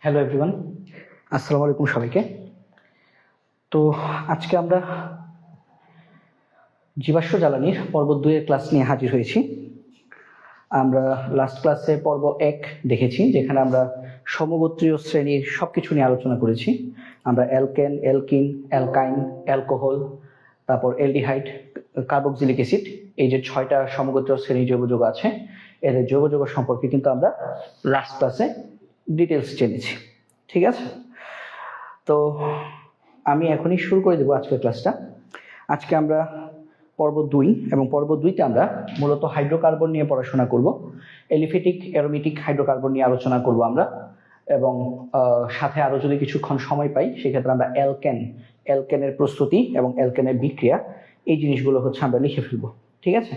Hello everyone, আসসালামু আলাইকুম সবাইকে। তো আজকে আমরা জীবাশ্ম জ্বালানির পর্ব 2 এর ক্লাস নিয়ে হাজির হয়েছি। আমরা লাস্ট ক্লাসে পর্ব 1 দেখেছি, যেখানে আমরা সমগোত্রীয় শ্রেণীর সবকিছু নিয়ে আলোচনা করেছি। আমরা অ্যালকেন, অ্যালকিন, অ্যালকাইন, অ্যালকোহল, তারপর অ্যালডিহাইড, কার্বক্সিলিক অ্যাসিড, এই যে 6টা সমগোত্রীয় শ্রেণীর জৈব যৌগ আছে, এদের জৈব যৌগ সম্পর্কে কিন্তু আমরা লাস্ট ক্লাসে ডিটেলস জেনেছি। ঠিক আছে, তো আমি এখনই শুরু করে দেবো আজকের ক্লাসটা। আজকে আমরা পর্ব 2 এবং পর্ব 2তে আমরা মূলত হাইড্রোকার্বন নিয়ে পড়াশোনা করব। এলিফেটিক, অ্যারোমেটিক হাইড্রোকার্বন নিয়ে আলোচনা করব আমরা, এবং সাথে আরও যদি কিছুক্ষণ সময় পাই সেক্ষেত্রে আমরা অ্যালকেনের প্রস্তুতি এবং অ্যালকেনের বিক্রিয়া, এই জিনিসগুলো হচ্ছে আমরা লিখে ফেলবো। ঠিক আছে,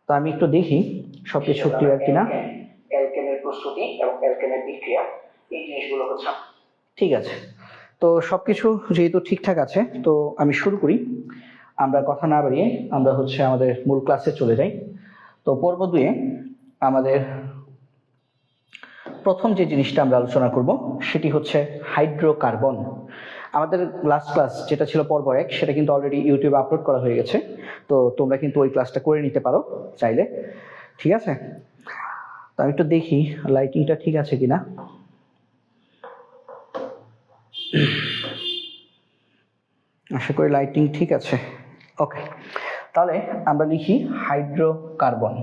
তো আমি একটু দেখি সবকিছু ক্লিয়ার কিনা। অ্যালকেনের প্রস্তুতি এবং অ্যালকেনের বিক্রিয়া, এই জিনিসগুলো হচ্ছে ঠিক আছে। তো সবকিছু যেহেতু ঠিকঠাক আছে, তো আমি শুরু করি। আমরা কথা না বাড়িয়ে আমরা হচ্ছে আমাদের মূল ক্লাসে চলে যাই। তো পর্ব 2-এ আমাদের প্রথম যে জিনিসটা আমরা আলোচনা করব সেটি হচ্ছে হাইড্রোকার্বন। আমাদের লাস্ট ক্লাস যেটা ছিল পর্ব 1, সেটা কিন্তু অলরেডি ইউটিউবে আপলোড করা হয়ে গেছে, তো তোমরা কিন্তু ওই ক্লাসটা করে নিতে পারো চাইলে। ঠিক আছে, তো আমি একটু দেখি লাইটিংটা ঠিক আছে কিনা। আশা করি লাইটিং ঠিক আছে। ওকে, তাহলে আমরা লিখি হাইড্রোকার্বন।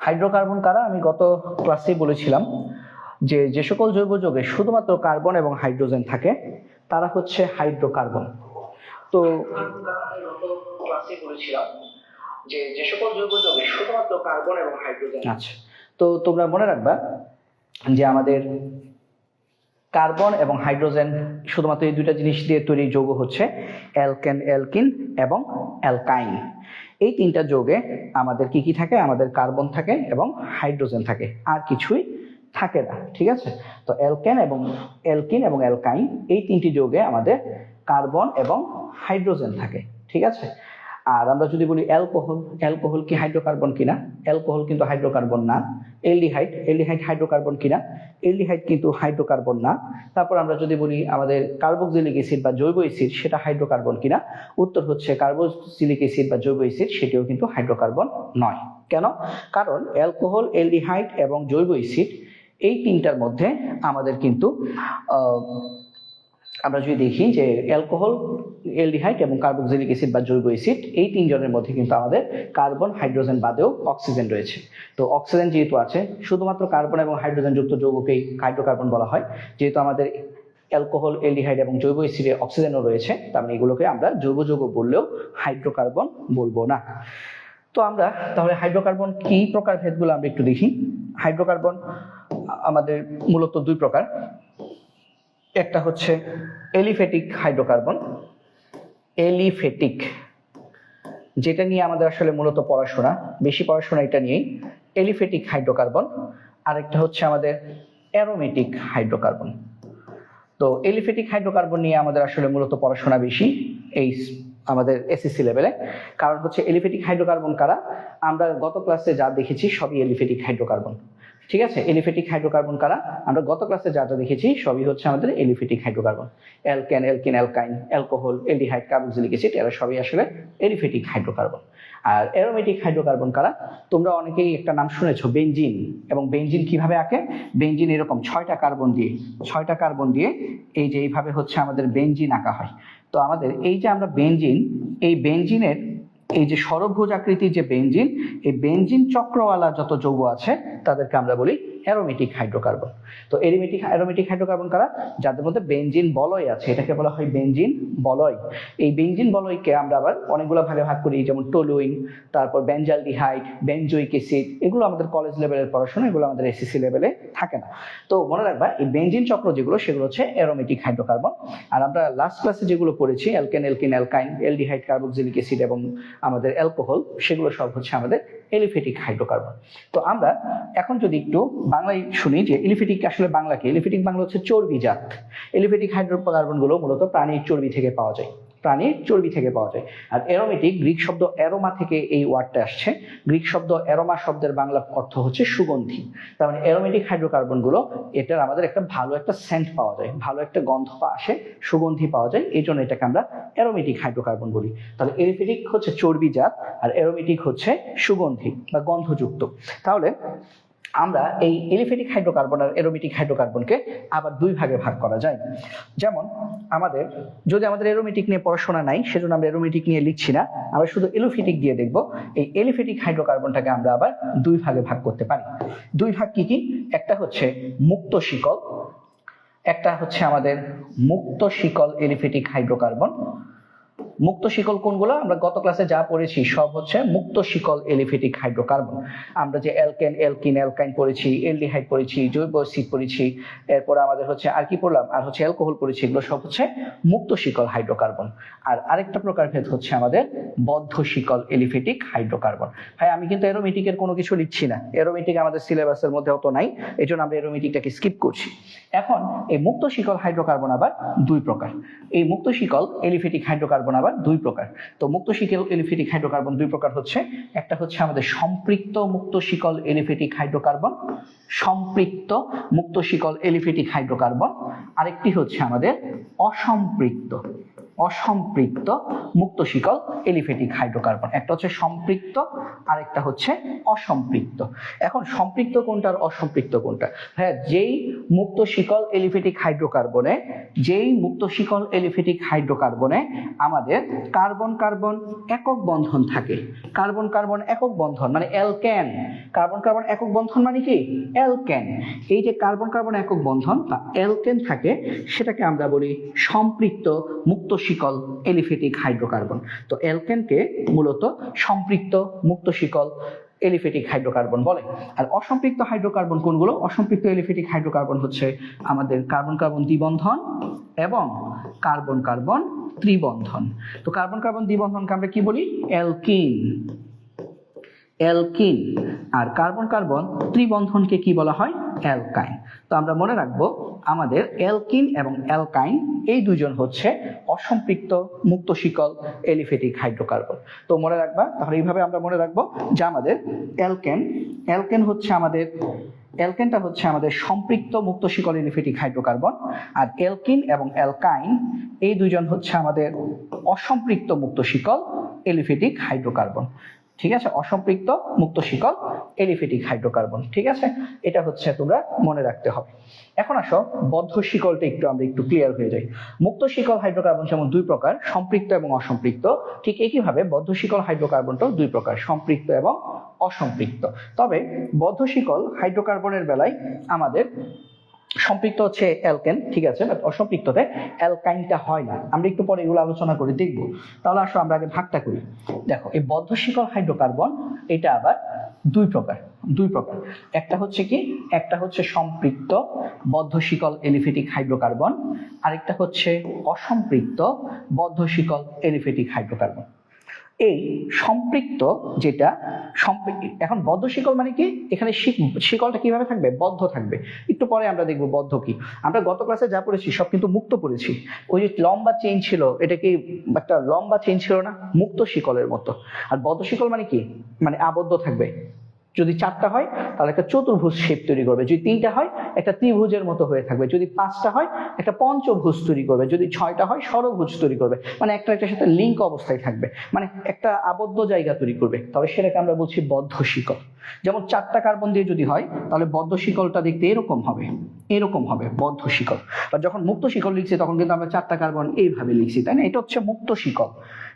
হাইড্রোকার্বন কারা? আমি গত ক্লাসেই বলেছিলাম যে যে সকল জৈব যৌগে শুধুমাত্র কার্বন এবং হাইড্রোজেন থাকে তারা হচ্ছে হাইড্রোকার্বন। তো ক্লাসেই বলেছিলাম যে যে সকল জৈব যৌগে শুধুমাত্র কার্বন এবং হাইড্রোজেন আছে। তো তোমরা মনে রাখবা যে আমাদের কার্বন এবং হাইড্রোজেন শুধুমাত্র এই দুইটা জিনিস দিয়ে তৈরি যৌগ হচ্ছে অ্যালকেন, অ্যালকিন এবং অ্যালকাইন। এই তিনটা যৌগে আমাদের কি কি থাকে? আমাদের কার্বন থাকে এবং হাইড্রোজেন থাকে, আর কিছুই থাকে না। ঠিক আছে, তো অ্যালকেন এবং অ্যালকিন এবং অ্যালকাইন, এই তিনটি যৌগে আমাদের কার্বন এবং হাইড্রোজেন থাকে। ঠিক আছে, আর আমরা যদি বলি অ্যালকোহল কি হাইড্রোকার্বন কিনা? অ্যালকোহল কিন্তু হাইড্রোকার্বন না। এলডিহাইড হাইড্রোকার্বন কিনা? এলডিহাইড কিন্তু হাইড্রোকার্বন না। তারপর আমরা যদি বলি আমাদের কার্বক্সিলিক অ্যাসিড বা জৈব অ্যাসিড, সেটা হাইড্রোকার্বন কিনা? উত্তর হচ্ছে কার্বক্সিলিক অ্যাসিড বা জৈব অ্যাসিড সেটিও কিন্তু হাইড্রোকার্বন নয়। কেন? কারণ অ্যালকোহল, এলডিহাইড এবং জৈব অ্যাসিড, এই তিনটার মধ্যে আমাদের কিন্তু আমরা যদি দেখি যে অ্যালকোহল, এলডিহাইড এবং কার্বক্সিলিক অ্যাসিড বা জৈব অ্যাসিড, এই তিনজনের মধ্যে কিন্তু আমাদের কার্বন, হাইড্রোজেন বাদেও অক্সিজেন রয়েছে। তো অক্সিজেন যেহেতু আছে, শুধুমাত্র কার্বন এবং হাইড্রোজেন যুক্ত যৌগকেই হাইড্রোকার্বন বলা হয়। যেহেতু আমাদের অ্যালকোহল, এলডিহাইড এবং জৈব অ্যাসিডে অক্সিজেনও রয়েছে, তার মানে এগুলোকে আমরা জৈব যৌগ বললেও হাইড্রোকার্বন বলবো না। তো আমরা তাহলে হাইড্রোকার্বন কি প্রকার ভেদগুলো আমরা একটু দেখি। হাইড্রোকার্বন আমাদের মূলত দুই প্রকার। একটা হচ্ছে এলিফেটিক হাইড্রোকার্বন, যেটা নিয়ে আমাদের আসলে মূলত পড়াশোনা, বেশি পড়াশোনা এটা নিয়েই, এলিফেটিক হাইড্রোকার্বন। আরেকটা হচ্ছে আমাদের অ্যারোমেটিক হাইড্রোকার্বন। তো এলিফেটিক হাইড্রোকার্বন নিয়ে আমাদের আসলে মূলত পড়াশোনা বেশি এই আমাদের এসএসসি লেভেলে। কারণ হচ্ছে এলিফেটিক হাইড্রোকার্বন কারা? আমরা গত ক্লাসে যা দেখেছি সবই এলিফেটিক হাইড্রোকার্বন। ঠিক আছে, এলিফেটিক হাইড্রোকার্বন কারা? আমরা গত ক্লাসে যা যা দেখেছি সবই হচ্ছে আমাদের aliphatic hydrocarbon. Alkane, alkyne, অ্যালকাইন, alcohol, aldehyde, carboxylic acid, এরা সবই আসলে এলিফেটিক হাইড্রোকার্বন। আর অ্যারোমেটিক হাইড্রোকার্বন কারা? তোমরা অনেকেই একটা নাম শুনেছো, বেনজিন। এবং বেনজিন কিভাবে আঁকে? বেনজিন এরকম 6টা কার্বন দিয়ে এই যে এইভাবে হচ্ছে আমাদের বেনজিন আঁকা হয়। তো আমাদের এই যে আমরা বেনজিন, এই বেনজিনের এই যে ষড়ভুজ আকৃতির যে বেনজিন, এই বেনজিন চক্রওয়ালা যত যৌগ আছে তাদেরকে আমরা বলি অ্যারোমেটিক হাইড্রোকার্বন। তো অ্যারোমেটিক হাইড্রোকার্বন কারা? যাদের মধ্যে বেনজিন বলয় আছে, এটাকে বলা হয় বেনজিন বলয়। এই বেনজিন বলয়কে আমরা আবার অনেকগুলো ভাগে ভাগ করি, যেমন টলুইন, তারপর বেনজালডিহাইড, বেনজোইক অ্যাসিড। এগুলো আমাদের কলেজ লেভেলের পড়াশোনা, এগুলো আমাদের এসএসসি লেভেলে থাকে না। তো মনে রাখবা এই বেনজিন চক্র যেগুলো, সেগুলো হচ্ছে অ্যারোমেটিক হাইড্রোকার্বন। আর আমরা লাস্ট ক্লাসে যেগুলো পড়েছি, alkane, alkyne, অ্যালকাইন, aldehyde, carboxylic acid এবং আমাদের অ্যালকোহল, সেগুলো সব হচ্ছে আমাদের এলিফেটিক হাইড্রোকার্বন। তো আমরা এখন যদি একটু বাংলায় শুনি যে এলিফেটিক আসলে বাংলা কি? এলিফেটিক বাংলা হচ্ছে চর্বিজাত। এলিফেটিক হাইড্রোকার্বন গুলো মূলত প্রাণীর চর্বি থেকে পাওয়া যায়। প্রাণীর চর্বি থেকে পাওয়া যায়। আর অ্যারোমেটিক গ্রিক শব্দ অ্যারোমা থেকে এই ওয়ার্ডটা আসছে। গ্রিক শব্দ অ্যারোমা শব্দের বাংলা অর্থ হচ্ছে সুগন্ধি। তার মানে অ্যারোমেটিক হাইড্রোকার্বনগুলো এটার আমাদের একটা ভালো একটা সেন্ট পাওয়া যায়, ভালো একটা গন্ধ আসে, সুগন্ধি পাওয়া যায়, এই জন্য এটাকে আমরা অ্যারোমেটিক হাইড্রোকার্বন বলি। তাহলে এলিফেটিক হচ্ছে চর্বিজাত আর অ্যারোমেটিক হচ্ছে সুগন্ধি বা গন্ধযুক্ত। তাহলে আমরা এই এলিফেটিক হাইড্রোকার্বন আর অ্যারোমেটিক হাইড্রোকার্বনকে আবার দুই ভাগে ভাগ করা যায়। যেমন যদি আমাদের অ্যারোমেটিক নিয়ে পড়াশোনা নাই, সেজন্য আমরা অ্যারোমেটিক নিয়ে লিখছি না, আমরা শুধু এলিফেটিক দিয়ে দেখব। এই এলিফেটিক হাইড্রোকার্বনটাকে আমরা আবার দুই ভাগে ভাগ করতে পারি। দুই ভাগ কি কি? একটা হচ্ছে মুক্ত শিকল, একটা হচ্ছে আমাদের মুক্ত শিকল এলিফেটিক হাইড্রোকার্বন। মুক্ত শিকল কোনগুলো? আমরা গত ক্লাসে যা পড়েছি সব হচ্ছে মুক্ত শিকল এলিফেটিক হাইড্রোকার্বন। আমরা যে অ্যালকেন, অ্যালকিন, অ্যালকাইন পড়েছি, অ্যালডিহাইড পড়েছি, জৈব অ্যাসিড পড়েছি, এরপর আমাদের হচ্ছে আর কি পড়লাম, আর হচ্ছে অ্যালকোহল পড়েছি, এগুলো সব হচ্ছে মুক্ত শিকল হাইড্রোকার্বন। আর আরেকটা প্রকারভেদ হচ্ছে আমাদের বদ্ধ শিকল এলিফেটিক হাইড্রোকার্বন। ভাই আমি কিন্তু অ্যারোমেটিকের কোনো কিছু লিখছি না, অ্যারোমেটিক আমাদের সিলেবাসের মধ্যে অত নাই, এই জন্য আমরা অ্যারোমেটিকটাকে স্কিপ করছি। এখন এই মুক্ত শিকল হাইড্রোকার্বন আবার দুই প্রকার। এই মুক্ত শিকল এলিফেটিক হাইড্রোকার্বন আবার দুই প্রকার। তো মুক্ত শিকল এলিফেটিক হাইড্রোকার্বন দুই প্রকার হচ্ছে, একটা হচ্ছে আমাদের সম্পৃক্ত মুক্ত শিকল এলিফেটিক হাইড্রোকার্বন, সম্পৃক্ত মুক্ত শিকল এলিফেটিক হাইড্রোকার্বন। আরেকটি হচ্ছে আমাদের অসম্পৃক্ত মুক্ত শিকল এলিফেটিক হাইড্রোকার্বন। একটা হচ্ছে সম্পৃক্ত, আরেকটা হচ্ছে অসম্পৃক্ত। এখন সম্পৃক্ত কোনটা আর অসম্পৃক্ত কোনটা? হ্যাঁ, যেই মুক্ত শিকল এলিফেটিক হাইড্রোকার্বনে আমাদের কার্বন কার্বন একক বন্ধন থাকে, কার্বন কার্বন একক বন্ধন মানে অ্যালকেন, কার্বন কার্বন একক বন্ধন মানে কি? অ্যালকেন। এই যে কার্বন কার্বন একক বন্ধন বা অ্যালকেন থাকে, সেটাকে আমরা বলি সম্পৃক্ত মুক্ত শিকল এলিফেটিক হাইড্রোকার্বন। তো অ্যালকেনকে মূলত সম্পৃক্ত মুক্ত শিকল এলিফেটিক হাইড্রোকার্বন বলে। আর অসম্পৃক্ত হাইড্রোকার্বন কোনগুলো? অসম্পৃক্ত এলিফেটিক হাইড্রোকার্বন হচ্ছে আমাদের কার্বন কার্বন দ্বিবন্ধন এবং কার্বন কার্বন ত্রিবন্ধন। তো কার্বন কার্বন দ্বিবন্ধনকে আমরা কি বলি? অ্যালকিন। আর কার্বন কার্বন ত্রিবন্ধনকে কি বলা হয়? অ্যালকাইন। তো আমরা মনে রাখবো আমাদের অ্যালকিন এবং অ্যালকাইন এই দুজন হচ্ছে অসম্পৃক্ত মুক্ত শিকল এলিফেটিক হাইড্রোকার্বন। তো মনে রাখবা, তাহলে এইভাবে আমরা মনে রাখবো যে আমাদের অ্যালকেনটা হচ্ছে আমাদের সম্পৃক্ত মুক্ত শিকল এলিফেটিক হাইড্রোকার্বন, আর অ্যালকিন এবং অ্যালকাইন এই দুজন হচ্ছে আমাদের অসম্পৃক্ত মুক্ত শিকল এলিফেটিক হাইড্রোকার্বন। ঠিক আছে, অসম্পৃক্ত মুক্ত শিকল এলিফেটিক হাইড্রোকার্বন। ঠিক আছে, এটা হচ্ছে তোমরা মনে রাখতে হবে। এখন আসো বদ্ধ শিকলটা আমরা একটু ক্লিয়ার হয়ে যাই। মুক্ত শিকল হাইড্রোকার্বন যেমন দুই প্রকার, সম্পৃক্ত এবং অসম্পৃক্ত, ঠিক একইভাবে বদ্ধ শিকল হাইড্রোকার্বনটাও দুই প্রকার, সম্পৃক্ত এবং অসম্পৃক্ত। তবে বদ্ধ শিকল হাইড্রোকার্বনের বেলায় আমাদের সম্পৃক্ত হচ্ছে অ্যালকেন, ঠিক আছে, বাট অসম্পৃক্ততে অ্যালকাইনটা হয় না। আমরা একটু পরে এগুলো আলোচনা করে দেখব। তাহলে আসো আমরা আগে ভাগটা করি। দেখো, এই বদ্ধ শিকল হাইড্রোকার্বন এটা আবার দুই প্রকার। একটা হচ্ছে কি? একটা হচ্ছে সম্পৃক্ত বদ্ধ শিকল এলিফেটিক হাইড্রোকার্বন, আরেকটা হচ্ছে অসম্পৃক্ত বদ্ধ শিকল এলিফেটিক হাইড্রোকার্বন। এই সম্পৃক্ত যেটা এখন বদ্ধ শিকল মানে কি? এখানে শিকলটা কিভাবে থাকবে? বদ্ধ থাকবে। একটু পরে আমরা দেখবো বদ্ধ কি। আমরা গত ক্লাসে যা পড়েছি সব কিন্তু মুক্ত পড়েছি। ওই যে লম্বা চেইন ছিল, এটা কি একটা লম্বা চেইন ছিল না? মুক্ত শিকলের মতো। আর বদ্ধ শিকল মানে কি? মানে আবদ্ধ থাকবে। যদি চারটা হয় তাহলে একটা চতুর্ভুজ শেপ তৈরি করবে, যদি তিনটা হয় একটা ত্রিভুজের মতো হয়ে থাকবে, যদি পাঁচটা হয় একটা পঞ্চভুজ তৈরি করবে, যদি ছয়টা হয় ষড়ভুজ তৈরি করবে, মানে একটা একটার সাথে লিঙ্ক অবস্থায় থাকবে, মানে একটা আবদ্ধ জায়গা তৈরি করবে। তাহলে সেটাকে আমরা বলছি বদ্ধ শিকল। যেমন চারটা কার্বন দিয়ে যদি হয় তাহলে বদ্ধ শিকলটা দেখতে এরকম হবে বদ্ধ শিকল। আর যখন মুক্ত শিকল লিখছি তখন কিন্তু আমরা চারটা কার্বন এইভাবে লিখছি, তাই না? এটা হচ্ছে মুক্ত শিকল,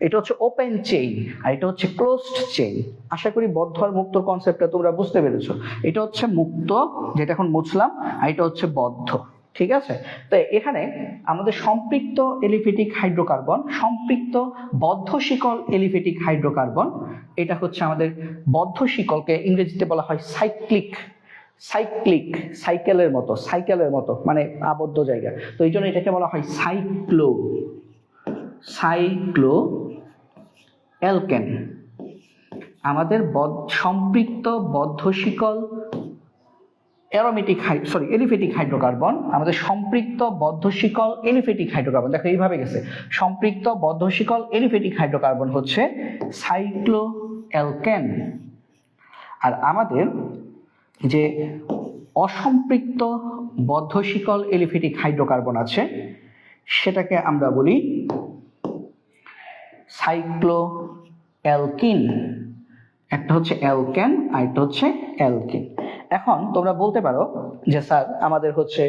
এটা হচ্ছে ওপেন চেইন, আর এটা হচ্ছে ক্লোজড চেইন। আশা করি বদ্ধ আর মুক্ত কনসেপ্টটা তোমরা বুঝতে পেরেছো। এটা হচ্ছে মুক্ত, যেটা এখন মুছলাম, আর এটা হচ্ছে বদ্ধ। ঠিক আছে, তো এখানে আমাদের সম্পৃক্ত এলিফেটিক হাইড্রোকার্বন, সম্পৃক্ত বদ্ধ শিকল এলিফেটিক হাইড্রোকার্বন, এটা হচ্ছে আমাদের বদ্ধ শিকলকে ইংরেজিতে বলা হয় সাইকেলের মতো, মানে আবদ্ধ জায়গা। তো এই জন্য এটাকে বলা হয় সাইক্লো অ্যালকেন। আমাদের সম্পৃক্ত বদ্ধ শিকল এলিফ্যাটিক হাইড্রোকার্বন, আমাদের সম্পৃক্ত বদ্ধশিকল এলিফ্যাটিক হাইড্রোকার্বন। দেখো এইভাবে গেছে, সম্পৃক্ত বদ্ধশিকল এলিফ্যাটিক হাইড্রোকার্বন হচ্ছে সাইক্লোঅ্যালকেন। আর আমাদের যে অসম্পৃক্ত বদ্ধশিকল এলিফ্যাটিক হাইড্রোকার্বন আছে সেটাকে আমরা বলি সাইক্লোঅ্যালকিন। একটা হচ্ছে অ্যালকেন আর একটা হচ্ছে অ্যালকিন। এখন তোমরা বলতে পারো যে স্যার আমাদের হচ্ছে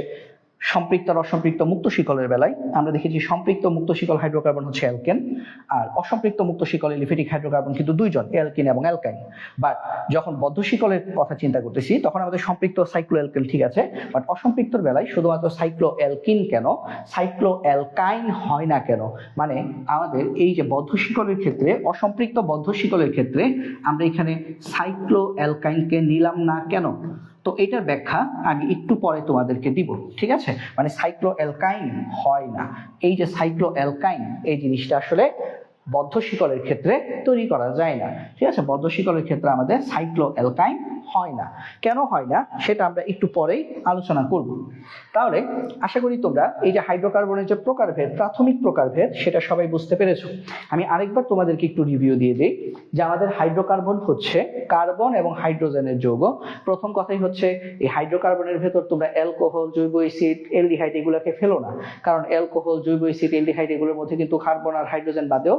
সম্পৃক্ত আর অসম্পৃক্ত মুক্ত শিকলের বেলায় আমরা দেখেছি সম্পৃক্ত মুক্ত শিকল হাইড্রোকার্বন হচ্ছে অ্যালকেন, আর অসম্পৃক্ত মুক্ত শিকল এলিফ্যাটিক হাইড্রোকার্বন কিন্তু দুইজন, অ্যালকিন এবং অ্যালকাইন। বাট যখন বদ্ধ শিকলের কথা চিন্তা করতেছি তখন আমাদের সম্পৃক্ত সাইক্লোঅ্যালকেন ঠিক আছে, বাট অসম্পৃক্তর বেলায় শুধুমাত্র সাইক্লোঅ্যালকিন কেন, সাইক্লোঅ্যালকাইন হয় না কেন? মানে আমাদের এই যে বদ্ধ শিকলের ক্ষেত্রে, অসম্পৃক্ত বদ্ধ শিকলের ক্ষেত্রে আমরা এখানে সাইক্লোঅ্যালকাইনকে নিলাম না কেন? তো এটার ব্যাখ্যা আমি একটু পরে তোমাদেরকে দিব, ঠিক আছে? মানে সাইক্লোঅ্যালকাইন হয় না, এই যে সাইক্লোঅ্যালকাইন এই জিনিসটা আসলে বদ্ধ শিকলের ক্ষেত্রে তৈরি করা যায় না, ঠিক আছে? বদ্ধ শিকলের ক্ষেত্রে আমাদের সাইক্লোঅ্যালকাইন হয় না। কেন হয় না সেটা আমরা একটু পরেই আলোচনা করব। তাহলে আশা করি তোমরা এই যে হাইড্রোকার্বনের যে প্রকারভেদ, প্রাথমিক প্রকারভেদ, সেটা সবাই বুঝতে পেরেছো। আমি আরেকবার তোমাদেরকে একটু রিভিউ দিয়ে দিই যে আমাদের হাইড্রোকার্বন হচ্ছে কার্বন এবং হাইড্রোজেনের যৌগ। প্রথম কথাই হচ্ছে এই হাইড্রোকার্বনের ভেতর তোমরা অ্যালকোহল, জৈব অ্যাসিড, অ্যালডিহাইড এগুলোকে ফেলো না, কারণ অ্যালকোহল, জৈব অ্যাসিড, অ্যালডিহাইড এগুলোর মধ্যে কিন্তু কার্বন আর হাইড্রোজেন বাদেও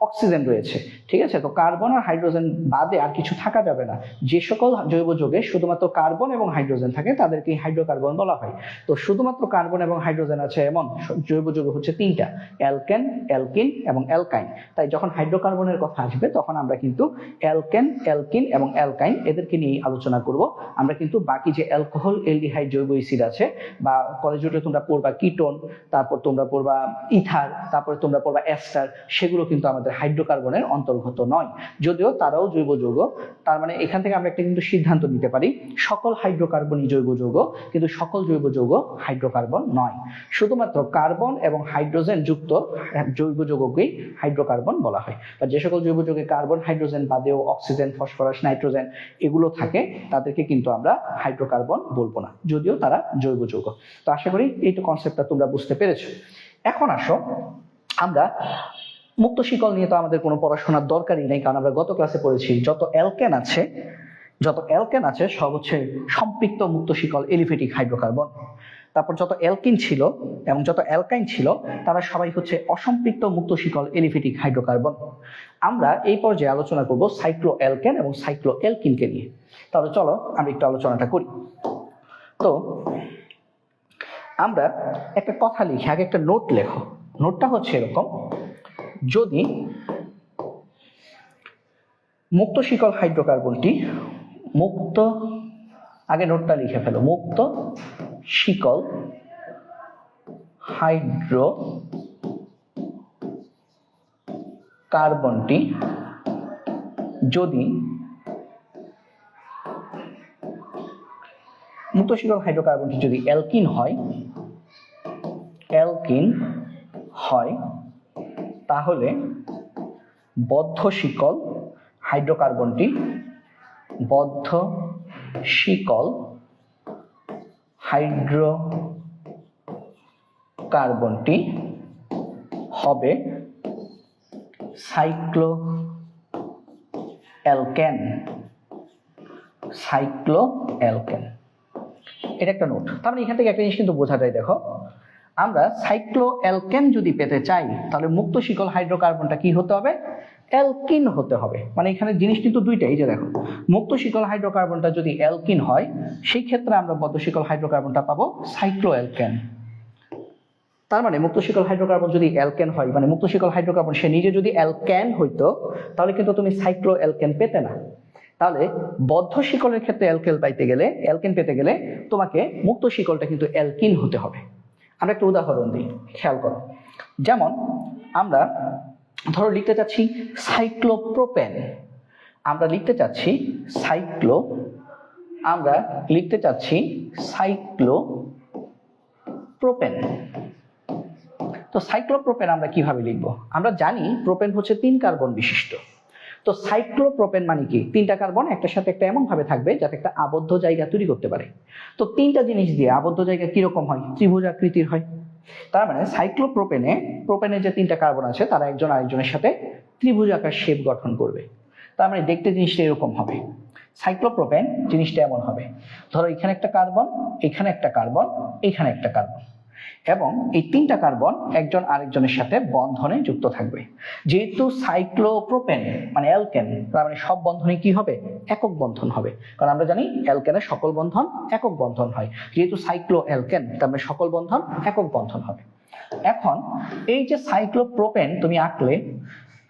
অক্সিজেন রয়েছে, ঠিক আছে? তো কার্বন আর হাইড্রোজেন বাদে আর কিছু থাকা যাবে না। যে সকল জৈব যৌগে শুধুমাত্র কার্বন এবং হাইড্রোজেন থাকে তাদেরকে হাইড্রোকার্বন বলা হয়। তো শুধুমাত্র কার্বন এবং হাইড্রোজেন আছে এমন জৈব যৌগ হচ্ছে তিনটা, অ্যালকেন, অ্যালকিন এবং অ্যালকাইন। তাই যখন হাইড্রোকার্বনের কথা আসবে তখন আমরা কিন্তু অ্যালকেন, অ্যালকিন এবং অ্যালকাইন এদেরকে নিয়ে আলোচনা করব। আমরা কিন্তু বাকি যে অ্যালকোহল, অ্যালডিহাইড, জৈব অ্যাসিড আছে, বা কলেজে তোমরা পড়বা কিটোন, তারপর তোমরা পড়বা ইথার, তারপরে তোমরা পড়বা এস্টার, সেগুলো কিন্তু আমাদের হাইড্রোকার্বনের অন্তর্গত নয়, যদিও তারাও জৈব যৌগ। তার মানে এখান থেকে আমরা একটা কিন্তু সিদ্ধান্ত নিতে পারি, সকল হাইড্রোকার্বনই জৈব যৌগ, কিন্তু সকল জৈব যৌগ হাইড্রোকার্বন নয়। শুধুমাত্র কার্বন এবং হাইড্রোজেন যুক্ত জৈব যৌগকেই হাইড্রোকার্বন বলা হয়। বা যে সকল জৈব যৌগে কার্বন, হাইড্রোজেন বাদেও অক্সিজেন, ফসফরাস, নাইট্রোজেন এগুলো থাকে তাদেরকে কিন্তু আমরা হাইড্রোকার্বন বলবো না, যদিও তারা জৈব যৌগ। তো আশা করি এই তো কনসেপ্টটা তোমরা বুঝতে পেরেছো। এখন আসো, আমরা মুক্ত শিকল নিয়ে তো আমাদের কোনো পড়াশোনার দরকারই নেই, কারণ আমরা গত ক্লাসে পড়েছি যত অ্যালকেন আছে সব হচ্ছে সম্পৃক্ত মুক্ত শিকল এলিফ্যাটিক হাইড্রোকার্বন। তারপর যত অ্যালকিন ছিল এবং যত অ্যালকাইন ছিল তারা সবাই হচ্ছে অসম্পৃক্ত মুক্ত শিকল এলিফ্যাটিক হাইড্রোকার্বন। আমরা এই পর্যায়ে আলোচনা করব সাইক্লোঅ্যালকেন এবং সাইক্লোঅ্যালকিনকে নিয়ে। তাহলে চলো আমরা একটু আলোচনাটা করি। তো আমরা একটা কথা লিখি, আগে একটা নোট লেখো। নোটটা হচ্ছে এরকম, যদি মুক্ত শিকল হাইড্রোকার্বনটি আগে নোটটা লিখে ফেলো, মুক্ত শিকল হাইড্রোকার্বনটি যদি অ্যালকিন হয় তাহলে বদ্ধ শিকল হাইড্রোকার্বনটি হবে সাইক্লোঅ্যালকেন। এটা একটা নোট। তার মানে এখান থেকে একটা জিনিস কিন্তু বোঝা যায়, দেখো আমরা সাইক্লোঅ্যালকেন যদি পেতে চাই তাহলে মুক্ত শিকল হাইড্রোকার্বনটা কি হতে হবে? অ্যালকিন হতে হবে। মানে এখানে জিনিস কিন্তু দুইটাই, যে দেখো মুক্ত শিকল হাইড্রোকার্বনটা যদি অ্যালকিন হয় সেই ক্ষেত্রে আমরা বদ্ধ শিকল হাইড্রোকার্বনটা পাবো সাইক্লোঅ্যালকেন। তার মানে মুক্ত শিকল হাইড্রোকার্বন যদি অ্যালকেন হয়, মানে মুক্ত শিকল হাইড্রোকার্বন সে নিজে যদি অ্যালকেন হইতো তাহলে কিন্তু তুমি সাইক্লোঅ্যালকেন পেতে না। তাহলে বদ্ধ শিকলের ক্ষেত্রে অ্যালকেন পেতে গেলে তোমাকে মুক্ত শিকলটা কিন্তু অ্যালকিন হতে হবে। আমরা একটা উদাহরণ দিই, খেয়াল করো। যেমন আমরা ধরো লিখতে চাচ্ছি সাইক্লোপ্রোপেন, আমরা লিখতে চাচ্ছি সাইক্লোপ্রোপেন। তো সাইক্লোপ্রোপেন আমরা কিভাবে লিখবো? আমরা জানি প্রোপেন হচ্ছে 3 কার্বন বিশিষ্ট। তো সাইক্লোপ্রোপেন মানে কি, তিনটা কার্বন একটার সাথে একটা এমন ভাবে থাকবে যাতে একটা আবদ্ধ জায়গা তৈরি করতে পারে। তো তিনটা জিনিস দিয়ে আবদ্ধ জায়গা কিরকম হয়, ত্রিভুজ আকৃতির হয়। তার মানে প্রোপেনে যে তিনটা কার্বন আছে তারা একজন আরেকজনের সাথে ত্রিভুজ আকার শেপ গঠন করবে। তার মানে দেখতে জিনিসটা এরকম হবে। সাইক্লোপ্রোপেন জিনিসটা এমন হবে, ধরো এখানে একটা কার্বন, এখানে একটা কার্বন, এখানে একটা কার্বন, এবং এই তিনটা কার্বন একজন আরেকজনের সাথে বন্ধনে যুক্ত থাকবে। যেহেতু সাইক্লোপ্রোপেন মানে অ্যালকেন, তার মানে সব বন্ধনে কি হবে, একক বন্ধন হবে। কারণ আমরা জানি অ্যালকেনের সকল বন্ধন একক বন্ধন হয়, যেহেতু সাইক্লো অ্যালকেন তার মানে সকল বন্ধন একক বন্ধন হবে। এখন এই যে সাইক্লোপ্রোপেন তুমি আঁকলে,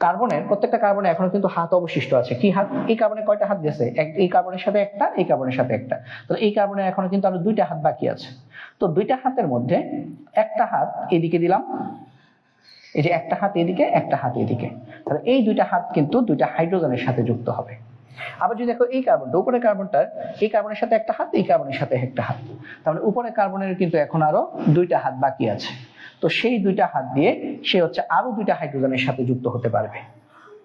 কার্বনের প্রত্যেকটা কার্বনে এখনো কিন্তু হাত অবশিষ্ট আছে। কি হাত, এই কার্বনে কয়টা হাত গেছে, এই কার্বনের সাথে একটা, এই কার্বনের সাথে একটা, তো এই কার্বনের এখনো কিন্তু আরো দুইটা হাত বাকি আছে। তো দুইটা হাতের মধ্যে একটা হাত এদিকে দিলাম, এই যে একটা হাত এদিকে, একটা হাত এদিকে, তাহলে এই দুইটা হাত কিন্তু দুইটা হাইড্রোজেনের সাথে যুক্ত হবে। আবার যদি দেখো এই কার্বনটা, উপরের কার্বনটা, এই কার্বনের সাথে একটা হাত, এই কার্বনের সাথে একটা হাত, তাহলে উপরের কার্বনের কিন্তু এখন আরো দুইটা হাত বাকি আছে। তো সেই দুইটা হাত দিয়ে সে হচ্ছে আরো দুইটা হাইড্রোজেনের সাথে যুক্ত হতে পারবে।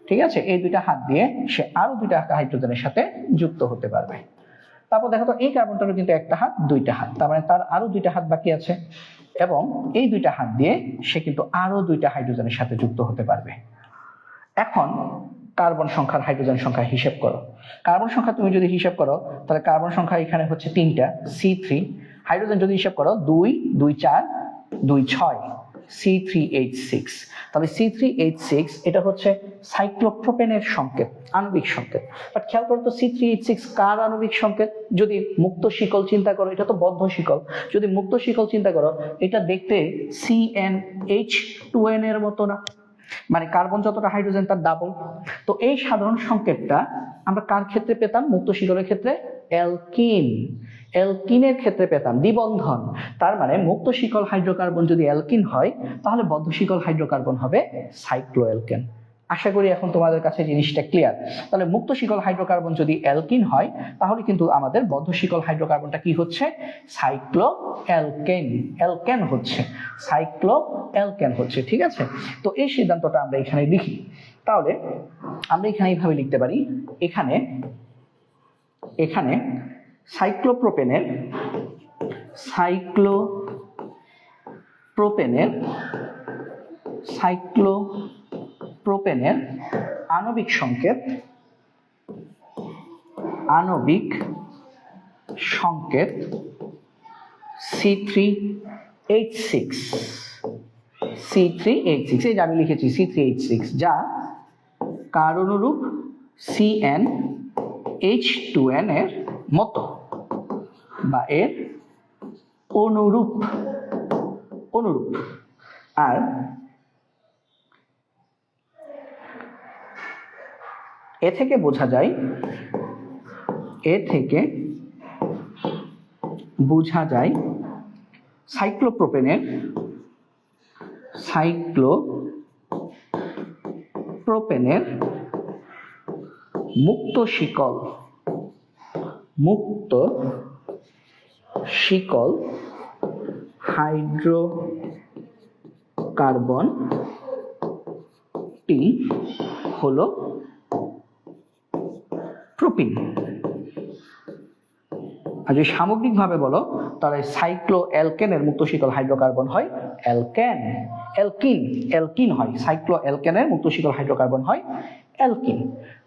ঠিক আছে, এই দুইটা হাত দিয়ে সে আরো দুইটা হাইড্রোজেনের সাথে যুক্ত হতে পারবে। তারপর দেখো তো এই কার্বনটারও কিন্তু একটা হাত, দুইটা হাত, তার মানে তার আরো দুইটা হাত বাকি আছে, এবং এই দুইটা হাত দিয়ে সে কিন্তু আরো দুইটা হাইড্রোজেনের সাথে যুক্ত হতে পারবে। এখন কার্বন সংখ্যার হাইড্রোজেন সংখ্যা হিসেব করো। কার্বন সংখ্যা তুমি যদি হিসাব করো তাহলে কার্বন সংখ্যা এখানে হচ্ছে তিনটা, C3। হাইড্রোজেন যদি হিসাব করো 2 2 4 2 6, C3H6। তাহলে C3H6 এটা হচ্ছে সাইক্লোপ্রোপেনের সংকেত, আণবিক সংকেত। বাট খেয়াল করো তো C3H6 কার আণবিক সংকেত? যদি মুক্ত শিকল চিন্তা করো, এটা তো বদ্ধ শিকল, যদি মুক্ত শিকল চিন্তা করো এটা দেখতে CnH2n এর মতো না, মানে কার্বন যতটা হাইড্রোজেন তার ডাবল। তো এই সাধারণ সংকেতটা আমরা কার ক্ষেত্রে পেতাম? মুক্ত শিকলের ক্ষেত্রে অ্যালকিন, অ্যালকিনের ক্ষেত্রে পেতাম দ্বিবন্ধন। তার মানে মুক্ত শিকল হাইড্রোকার্বন যদি অ্যালকিন হয় তাহলে বদ্ধ শিকল হাইড্রোকার্বন হবে সাইক্লোঅ্যালকেন। আশা করি এখন তোমাদের কাছে জিনিসটা ক্লিয়ার। তাহলে মুক্ত শিকল হাইড্রোকার্বন যদি অ্যালকিন হয় তাহলে কিন্তু আমাদের বদ্ধ শিকল হাইড্রোকার্বনটা কি হচ্ছে? সাইক্লোঅ্যালকেন, অ্যালকেন হচ্ছে, সাইক্লোঅ্যালকেন হচ্ছে। ঠিক আছে, তো এই সিদ্ধান্তটা আমরা এখানে লিখি। তাহলে আমরা এখানে এইভাবে লিখতে পারি, এখানে এখানে সাইক্লোপ্রোপেনের আণবিক সংকেত C3H6, এই যে আমি লিখেছি C3H6, যা কার অনুরূপ? CnH2n এর মতো বা এর অনুরূপ। আর এ থেকে বোঝা যায় সাইক্লোপ্রোপেনের মুক্ত শিকল হাইড্রোকার্বনটি হলো প্রোপিন। আর যদি সামগ্রিকভাবে বলো তাহলে সাইক্লোঅ্যালকেনের মুক্ত শিকল হাইড্রোকার্বন হয় অ্যালকিন হয়, সাইক্লোঅ্যালকেনের মুক্ত শিকল হাইড্রোকার্বন হয় অ্যালকিন।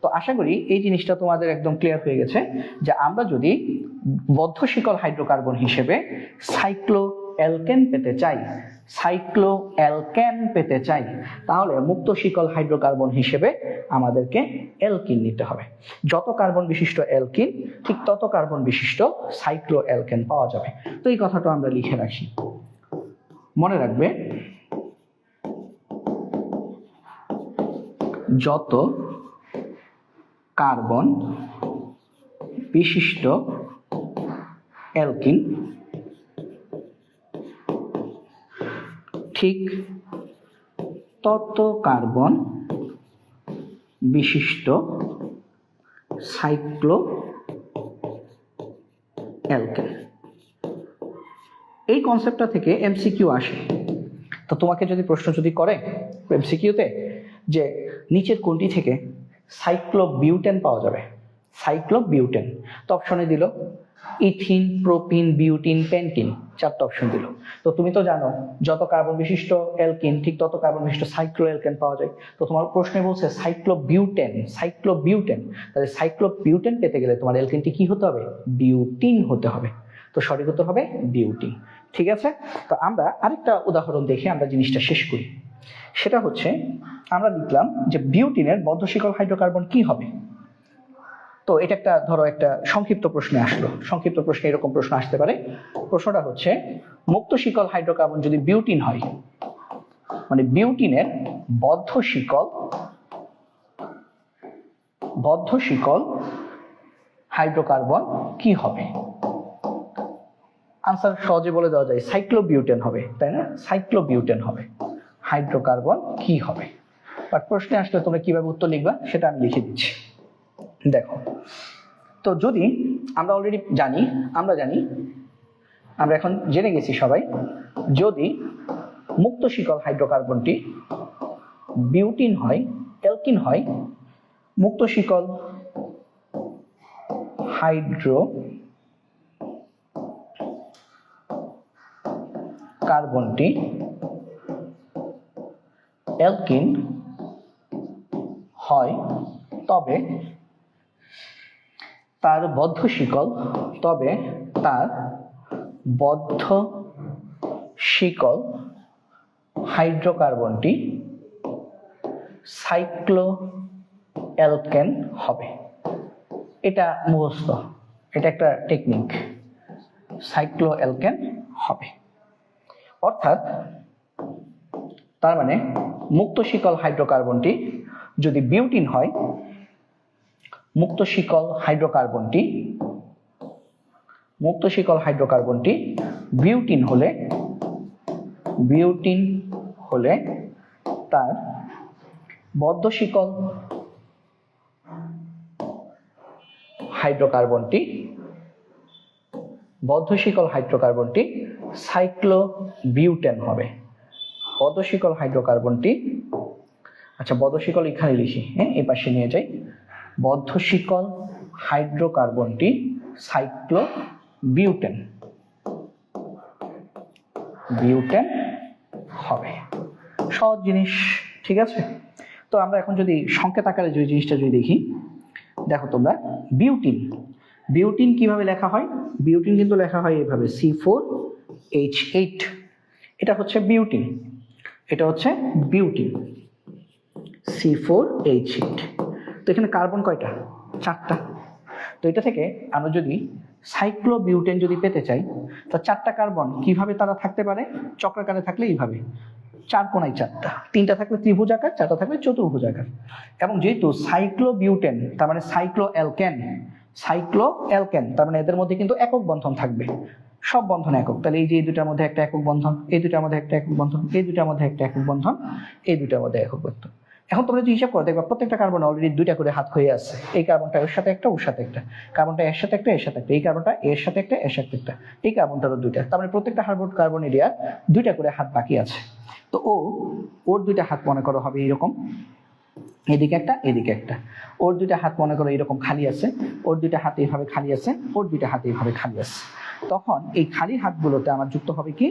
তো আশা করি এই জিনিসটা তোমাদের একদম ক্লিয়ার হয়ে গেছে যে আমরা যদি বদ্ধ শিকল হাইড্রোকার্বন হিসেবে সাইক্লোঅ্যালকেন পেতে চাই তাহলে মুক্ত শিকল হাইড্রোকার্বন হিসেবে আমাদেরকে অ্যালকিন নিতে হবে। যত কার্বন বিশিষ্ট অ্যালকিন ঠিক তত কার্বন বিশিষ্ট সাইক্লোঅ্যালকেন পাওয়া যাবে। তো এই কথাটা আমরা লিখে রাখি, মনে রাখবে যত কার্বন বিশিষ্ট অ্যালকিন ঠিক তত কার্বন বিশিষ্ট সাইক্লোঅ্যালকেন। এই কনসেপ্টটা থেকে এমসিকিউ আসে। তো তোমাকে যদি প্রশ্ন করে এমসিকিউতে যে নিচের কোনটি থেকে সাইক্লোবিউটেন পাওয়া যাবে, সাইক্লোবিউটেন। তো অপশনে দিল ইথিন, প্রোপিন, বিউটিন, পেন্টিন, চারটা অপশন দিল। তো তুমি তো জানো যত কার্বন বিশিষ্ট অ্যালকিন ঠিক তত কার্বন বিশিষ্ট সাইক্লোঅ্যালকেন পাওয়া যায়। তো তোমার প্রশ্নে বলছে সাইক্লোবিউটেন, সাইক্লোবিউটেন, তাহলে সাইক্লোবিউটেন পেতে গেলে তোমার অ্যালকেনটি কি হতে হবে? বিউটিন হতে হবে। তো সঠিক উত্তর হবে বিউটিন। ঠিক আছে, তো আমরা আরেকটা উদাহরণ দেখে আমরা জিনিসটা শেষ করি। সেটা হচ্ছে আমরা লিখলাম যে বিউটিনের বদ্ধশিকল হাইড্রোকার্বন কি হবে। তো এটা একটা ধরো একটা সংক্ষিপ্ত প্রশ্নে আসলো, সংক্ষিপ্ত প্রশ্নে এরকম প্রশ্ন আসতে পারে। প্রশ্নটা হচ্ছে মুক্ত শিকল হাইড্রোকার্বন যদি বিউটিন হয়, মানে বিউটিনের বদ্ধ শিকল হাইড্রোকার্বন কি হবে? আনসার সহজে বলে দেওয়া যায়, সাইক্লোবিউটেন হবে, তাই না? সাইক্লোবিউটেন হবে। হাইড্রোকার্বন কি হবে? বাট প্রশ্নে আসলে তোমরা কিভাবে উত্তর লিখবা সেটা আমি লিখে দিচ্ছি। দেখো, তো যদি আমরা অলরেডি জানি, আমরা এখন জেনে গেছি সবাই, যদি মুক্ত শিকল হাইড্রোকার্বনটি বিউটিন হয়, অ্যালকিন হয়, মুক্ত শিকল হাইড্রোকার্বনটি অ্যালকিন হয়, তবে তার বদ্ধ শিকল হাইড্রোকার্বনটি সাইক্লোঅ্যালকেন হবে। এটা মুখস্থ, এটা একটা টেকনিক, সাইক্লোঅ্যালকেন হবে। অর্থাৎ তার মানে মুক্ত শিকল হাইড্রোকার্বনটি যদি বিউটিন হয়, মুক্ত শিকল হাইড্রোকার্বনটি বিউটিন হলে তার বদ্ধ শিকল হাইড্রোকার্বনটি সাইক্লোবিউটেন হবে। বদ্ধ শিকল হাইড্রোকার্বনটি, আচ্ছা বদ্ধ শিকল এখানে লিখি, হ্যাঁ এই পাশে নিয়ে যাই, বদ্ধ শিকল হাইড্রোকার্বনটি সাইক্লোবিউটেন হবে। সহজ জিনিস, ঠিক আছে। তো আমরা এখন যদি সংকেত আকারে যে জিনিসটা যদি দেখি, দেখো তোমরা বিউটিন কিভাবে লেখা হয়? বিউটিন কিন্তু লেখা হয় এইভাবে, C4H8। এটা হচ্ছে বিউটিন, C4H8। তো এখানে কার্বন কয়টা? 4টা। তো এটা থেকে আমরা যদি সাইক্লোবিউটেন যদি পেতে চাই, তো 4টা কার্বন কিভাবে তারা থাকতে পারে? চক্রাকারে থাকলে এইভাবে 4 কোণায় 4টা, 3টা থাকলে ত্রিভুজ আকার, 4টা থাকলে চতুর্ভুজ আকার। এবং যেহেতু সাইক্লোবিউটেন তার মানে সাইক্লোঅ্যালকেন, তার মানে এদের মধ্যে কিন্তু একক বন্ধন থাকবে, সব বন্ধন একক। তাহলে এই যে এই দুটার মধ্যে একটা একক বন্ধন, এই দুটার মধ্যে একটা একক বন্ধন, এই দুটার মধ্যে একটা একক বন্ধন, এই দুটার মধ্যে একক বন্ধন। এখন তোমরা যদি হিসাব করো দেখবা প্রত্যেকটা কার্বন অলরেডি 2টা করে হাত হয়ে আছে। এই কার্বনটা এর সাথে একটা, ওর সাথে একটা, কার্বনটা এর সাথে একটা, এর সাথে একটা, এই কার্বনটা এর সাথে একটা, এর সাথে একটা, এই কার্বনটারও 2টা। তার মানে প্রত্যেকটা কার্বনেরই 2টা করে হাত বাকি আছে। তো ওর 2টা হাত মনে করো হবে এরকম, এদিকে একটা, এদিকে একটা। ওর 2টা হাত মনে করো এরকম খালি আছে, ওর 2টা হাত এইভাবে খালি আছে, ওর 2টা হাত এইভাবে খালি আছে। তখন এই খালি হাতগুলোতে আমার যুক্ত হবে কি?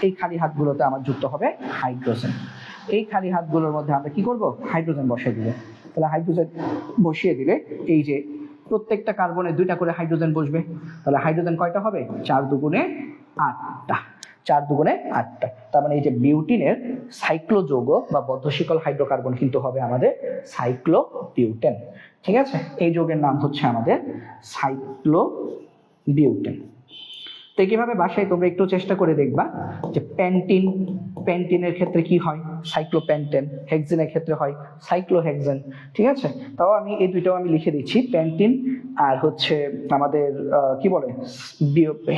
এই খালি হাতগুলোতে আমার যুক্ত হবে হাইড্রোজেন। এই খালি হাতগুলোর মধ্যে আমরা কি করব? হাইড্রোজেন বসিয়ে দিব। তাহলে হাইড্রোজেন বসিয়ে দিলে এই যে প্রত্যেকটা কার্বনে 2টা করে হাইড্রোজেন বসবে। তাহলে হাইড্রোজেন কয়টা হবে? 4 দুগুণে 8টা, 4 দুগুণে 8টা। তার মানে এই যে বিউটিনের সাইক্লো যৌগ বা বদ্ধশিকল হাইড্রোকার্বন কিন্তু হবে আমাদের সাইক্লোবিউটেন। ঠিক আছে, এই যৌগের নাম হচ্ছে আমাদের সাইক্লোবিউটেন। তো কিভাবে বাসায় তোমরা একটু চেষ্টা করে দেখবা যে প্যান্টিনের ক্ষেত্রে কি হয়? সাইক্লোপ্যান্টেন। হেক্সেনের ক্ষেত্রে হয় সাইক্লোহেক্সেন। ঠিক আছে, তাও আমি এই দুইটাও আমি লিখে দিচ্ছি, প্যান্টিন আর হচ্ছে আমাদের কি বলে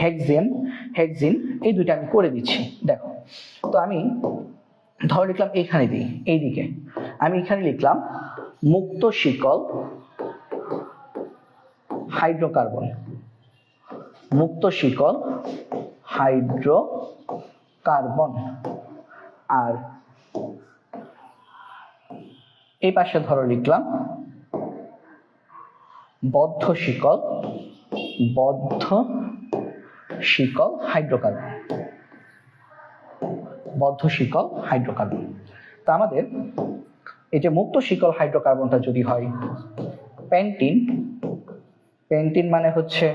হেক্সিন, এই দুইটা আমি করে দিচ্ছি। দেখো, তো আমি ধরে লিখলাম এইখানে দিই, এইদিকে আমি এখানে লিখলাম মুক্ত শিকল হাইড্রোকার্বন, আর এই পাশে ধরো লিখলাম বদ্ধ শিকল হাইড্রোকার্বন, বদ্ধ শিকল হাইড্রোকার্বন। তো আমাদের এই যে মুক্ত শিকল হাইড্রোকার্বনটা যদি হয় পেন্টিন, পেন্টিন মানে হচ্ছে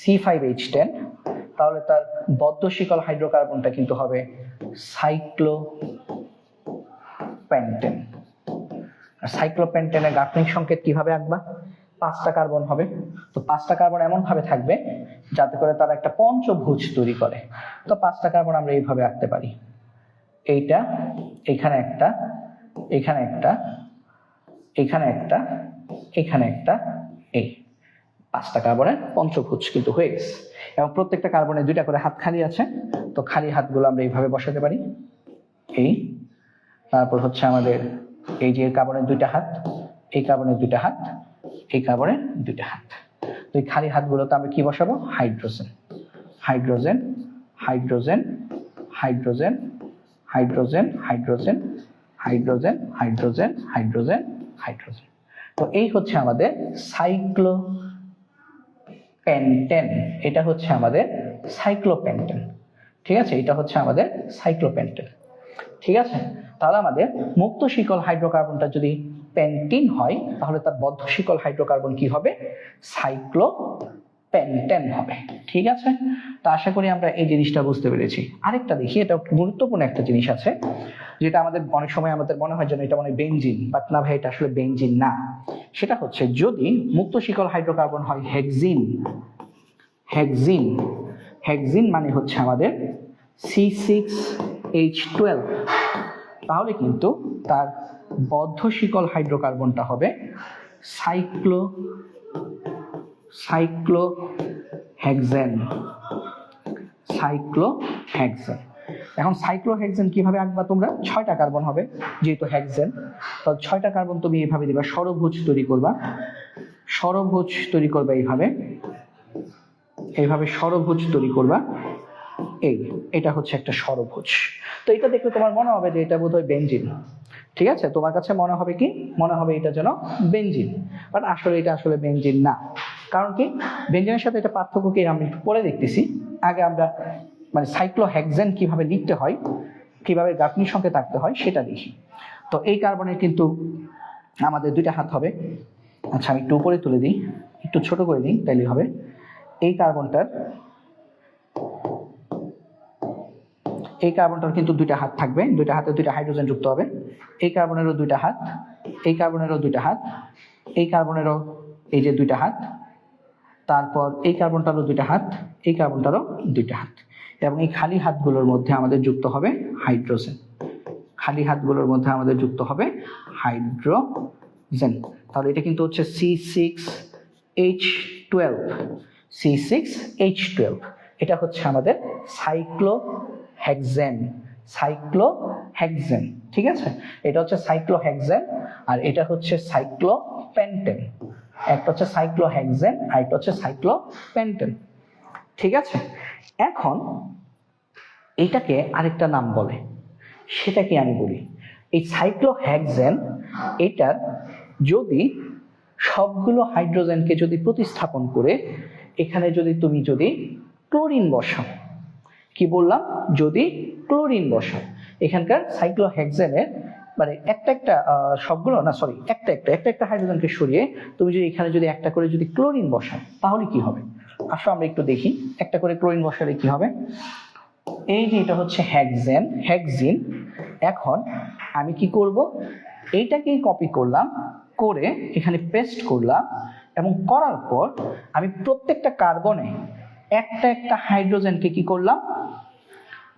C5H10, তাহলে তার বদ্ধ শিকল হাইড্রোকার্বনটা কিন্তু হবে সাইক্লোপেন্টেন। আর সাইক্লোপেন্টেনের গাঠনিক সংকেত কিভাবে আঁকবা? 5টা কার্বন হবে। তো 5টা কার্বন এমন ভাবে থাকবে যাতে করে তারা একটা পঞ্চভুজ তৈরি করে। তো 5টা কার্বন আমরা এইভাবে আঁকতে পারি, এইটা, এখানে একটা, এখানে একটা, এখানে একটা, এখানে একটা, এই 5টা কার্বনের পঞ্চভুজ কিন্তু হয়ে গেছে। এবং প্রত্যেকটা কার্বনে 2টা করে হাত খালি আছে, তো খালি হাতগুলো আমরা এইভাবে বসাতে পারি, এই। তারপর হচ্ছে আমাদের এই যে কার্বনের 2টা হাত, এই কার্বনের 2টা হাত, এই কার্বনের 2টা হাত। তো এই খালি হাতগুলোতে আমরা কি বসাবো? Hydrogen, hydrogen, hydrogen, hydrogen, hydrogen, hydrogen, hydrogen, hydrogen, hydrogen, hydrogen. তো এই হচ্ছে আমাদের সাইক্লোপেন্টেন, এটা হচ্ছে আমাদের সাইক্লোপেন্টেন। ঠিক আছে, এটা হচ্ছে আমাদের সাইক্লোপেন্টেন। ঠিক আছে, তাহলে আমাদের মুক্ত শিকল হাইড্রোকার্বনটা যদি পেন্টিন হয় তাহলে তার বদ্ধ শিকল হাইড্রোকার্বন কি হবে? সাইক্লোপেন্টেন হবে। ঠিক আছে, তো আশা করি আমরা এই জিনিসটা বুঝতে পেরেছি। আরেকটা দেখি, এটা গুরুত্বপূর্ণ একটা জিনিস আছে যেটা আমাদের অনেক সময় আমাদের মনে হয় যেন এটা মনে হয় বেনজিন, বাট না ভাই, এটা আসলে বেনজিন না। সেটা হচ্ছে যদি মুক্ত শিকল হাইড্রোকার্বন হয় হেক্সিন, হেক্সিন, হেক্সিন মানে হচ্ছে আমাদের C6H12, তাহলে কিন্তু তার বদ্ধ শিকল হাইড্রোকার্বনটা হবে সাইক্লোহেক্সেন, সাইক্লোহেক্সেন। এখন সাইক্লোহেক্সেন কিভাবে আঁকবা তোমরা? 6টা কার্বন হবে, যেহেতু হেক্সেন, তো 6টা কার্বন তুমি এইভাবে দিবা, ষড়ভুজ তৈরি করবা, ষড়ভুজ তৈরি করবা এইভাবে, এইভাবে ষড়ভুজ তৈরি করবা, এই, এটা হচ্ছে একটা ষড়ভুজ। তো এটা দেখলে তোমার মনে হবে যে এটা বোধহয় বেনজিন। ঠিক আছে, তোমার কাছে মনে হবে কি? মনে হবে এটা যেন বেনজিন, বাট আসলে এটা আসলে বেনজিন না। কারণ কি? বেনজিনের সাথে এটা পার্থক্য কি আমি পরে দেখতেছি। আগে আমরা মানে সাইক্লোহেক্সেন কিভাবে লিখতে হয়, কিভাবে গাঠনিক সংকেত আঁকতে হয় সেটা দেখি। তো এই কার্বনের কিন্তু আমাদের 2টা হাত হবে। আচ্ছা, আমি একটু উপরে তুলে দিই, একটু ছোট করে দিই, তাইলে হবে। এই কার্বনটার কিন্তু 2টা হাত থাকবে, 2টা হাতে 2টা হাইড্রোজেন যুক্ত হবে। এই কার্বনেরও 2টা হাত, এই কার্বনেরও 2টা হাত, এই কার্বনেরও এই যে 2টা হাত, তারপর এই কার্বনটারও 2টা হাত, এই কার্বনটারও 2টা হাত। এবং এই খালি হাতগুলোর মধ্যে আমাদের যুক্ত হবে হাইড্রোজেন, খালি হাতগুলোর মধ্যে আমাদের যুক্ত হবে হাইড্রোজেন। তাহলে এটা কিন্তু হচ্ছে C6H12, C6H12, এটা হচ্ছে আমাদের সাইক্লোহেক্সেন, সাইক্লোহেক্সেন। ঠিক আছে, এটা হচ্ছে সাইক্লোহেক্সেন আর এটা হচ্ছে সাইক্লোপেন্টেন। একটা হচ্ছে সাইক্লোহেক্সেন আর একটা হচ্ছে সাইক্লোপেন্টেন। ঠিক আছে, এখন এটাকে আরেকটা নাম বলে, সেটা কি আমি বলি। এই সাইক্লোহেক্সেন, এটার যদি সবগুলো হাইড্রোজেনকে যদি প্রতিস্থাপন করে এখানে যদি তুমি ক্লোরিন বসাও, কি বললাম? যদি ক্লোরিন বসাও, এখানকার সাইক্লোহেক্সেনের মানে একটা সবগুলো না, সরি, একটা হাইড্রোজেনকে সরিয়ে তুমি যদি এখানে একটা করে ক্লোরিন বসাও তাহলে কি হবে? আসো আমরা একটু দেখি, একটা করে ক্লোরিন বসালে কি হবে। এই যে এটা হচ্ছে হেক্সিন। এখন আমি কি করব? এইটাকেই কপি করলাম, করে এখানে পেস্ট করলাম, এবং করার পর আমি প্রত্যেকটা কার্বনে একটা হাইড্রোজেনকে কি করলাম?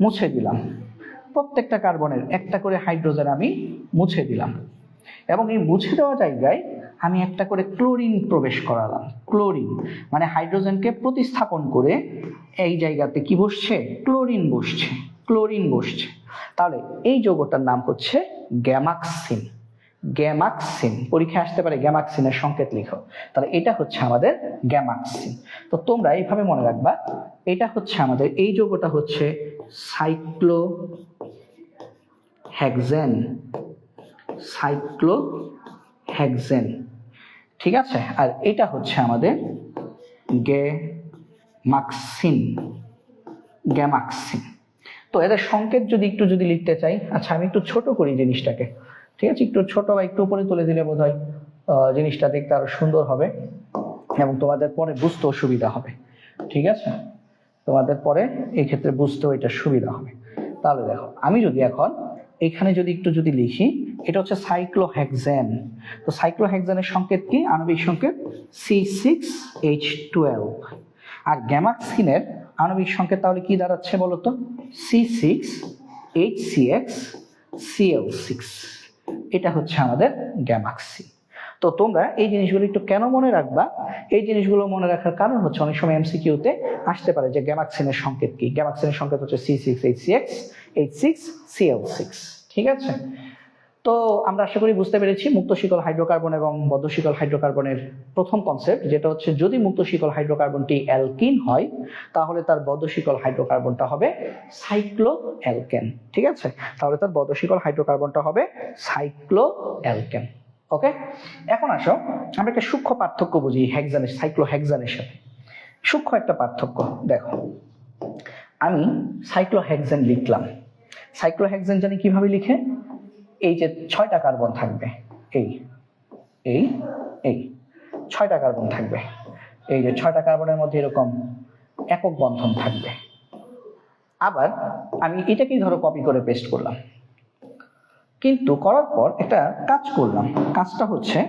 মুছে দিলাম। প্রত্যেকটা কার্বনের একটা করে হাইড্রোজেন আমি মুছে দিলাম, এবং এই মুছে দেওয়া জায়গায় আমি একটা করে ক্লোরিন প্রবেশ করালাম। ক্লোরিন মানে হাইড্রোজেনকে প্রতিস্থাপন করে এই জায়গাতে কি বসছে? ক্লোরিন বসছে, ক্লোরিন বসছে। তাহলে এই যৌগটার নাম হচ্ছে গ্যামাক্সিন। গ্যামাক্সিন পরীক্ষায় আসতে পারে, গ্যামাক্সিনের সংকেত লিখো। তাহলে এটা হচ্ছে আমাদের গ্যামাক্সিন। তো তোমরা এইভাবে মনে রাখবা, এটা হচ্ছে আমাদের এই যৌগটা হচ্ছে সাইক্লোহেক্সেন, সাইক্লোহেক্সেন, ঠিক আছে। আর এটা হচ্ছে আমাদের গ্যামাক্সিন। তো এদের সংকেত যদি লিখতে চাই, আচ্ছা আমি একটু ছোট করি জিনিসটাকে, ঠিক আছে, একটু ছোট বা একটু উপরে তুলে দিলে বোধহয় জিনিসটা দেখতে আরো সুন্দর হবে এবং তোমাদের পরে বুঝতেও সুবিধা হবে, ঠিক আছে, তোমাদের পরে এই ক্ষেত্রে বুঝতেও এটা সুবিধা হবে। তাহলে দেখো আমি যদি এখন এখানে যদি লিখি, এটা হচ্ছে সাইক্লোহেক্সেন। তো সাইক্লোহেক্সেনের সংকেত কি? আণবিক সংকেত C6H12। আর গ্যামাক্সিনের আণবিক সংকেত তাহলে কি দাঁড়াচ্ছে বলতো? C6HCxCl6। এটা হচ্ছে আমাদের গ্যামাক্সিন। তো তোমরা এই জিনিসগুলো একটু কেন মনে রাখবা? এই জিনিসগুলো মনে রাখার কারণ হচ্ছে অনেক সময় এমসিকিউতে আসতে পারে যে গ্যামাক্সিনের সংকেত কি। গ্যামাক্সিনের সংকেত হচ্ছে C6HCxH6Cl6, ঠিক আছে। তো আমরা আশা করি বুঝতে পেরেছি মুক্ত শিকল হাইড্রোকার্বন এবং বদ্ধ শিকল হাইড্রোকার্বনের প্রথম কনসেপ্ট, যেটা হচ্ছে যদি মুক্ত শিকল হাইড্রোকার্বনটি অ্যালকিন হয় তাহলে তার বদ্ধ শিকল হাইড্রোকার্বনটা হবে সাইক্লোঅ্যালকেন, ঠিক আছে। তাহলে তার বদ্ধ শিকল হাইড্রোকার্বনটা হবে সাইক্লোঅ্যালকেন। ওকে, এখন আসো আমরা একটা সূক্ষ্ম পার্থক্য বুঝি হেক্সানের, সাইক্লোহেক্সানের সাথে। সূক্ষ্ম একটা পার্থক্য দেখো, আমি সাইক্লোহেক্সেন লিখলাম। সাইক্লোহেক্সেন জানি কিভাবে লিখে? এই যে 6টা কার্বন থাকবে, এই 6টা কার্বন থাকবে, এই যে 6টা কার্বনের মধ্যে এরকম একক বন্ধন থাকবে। আবার আমি এটাকেই ধরো কপি করে পেস্ট করলাম, কিন্তু করার পর একটা কাজ করলাম। কাজটা হচ্ছে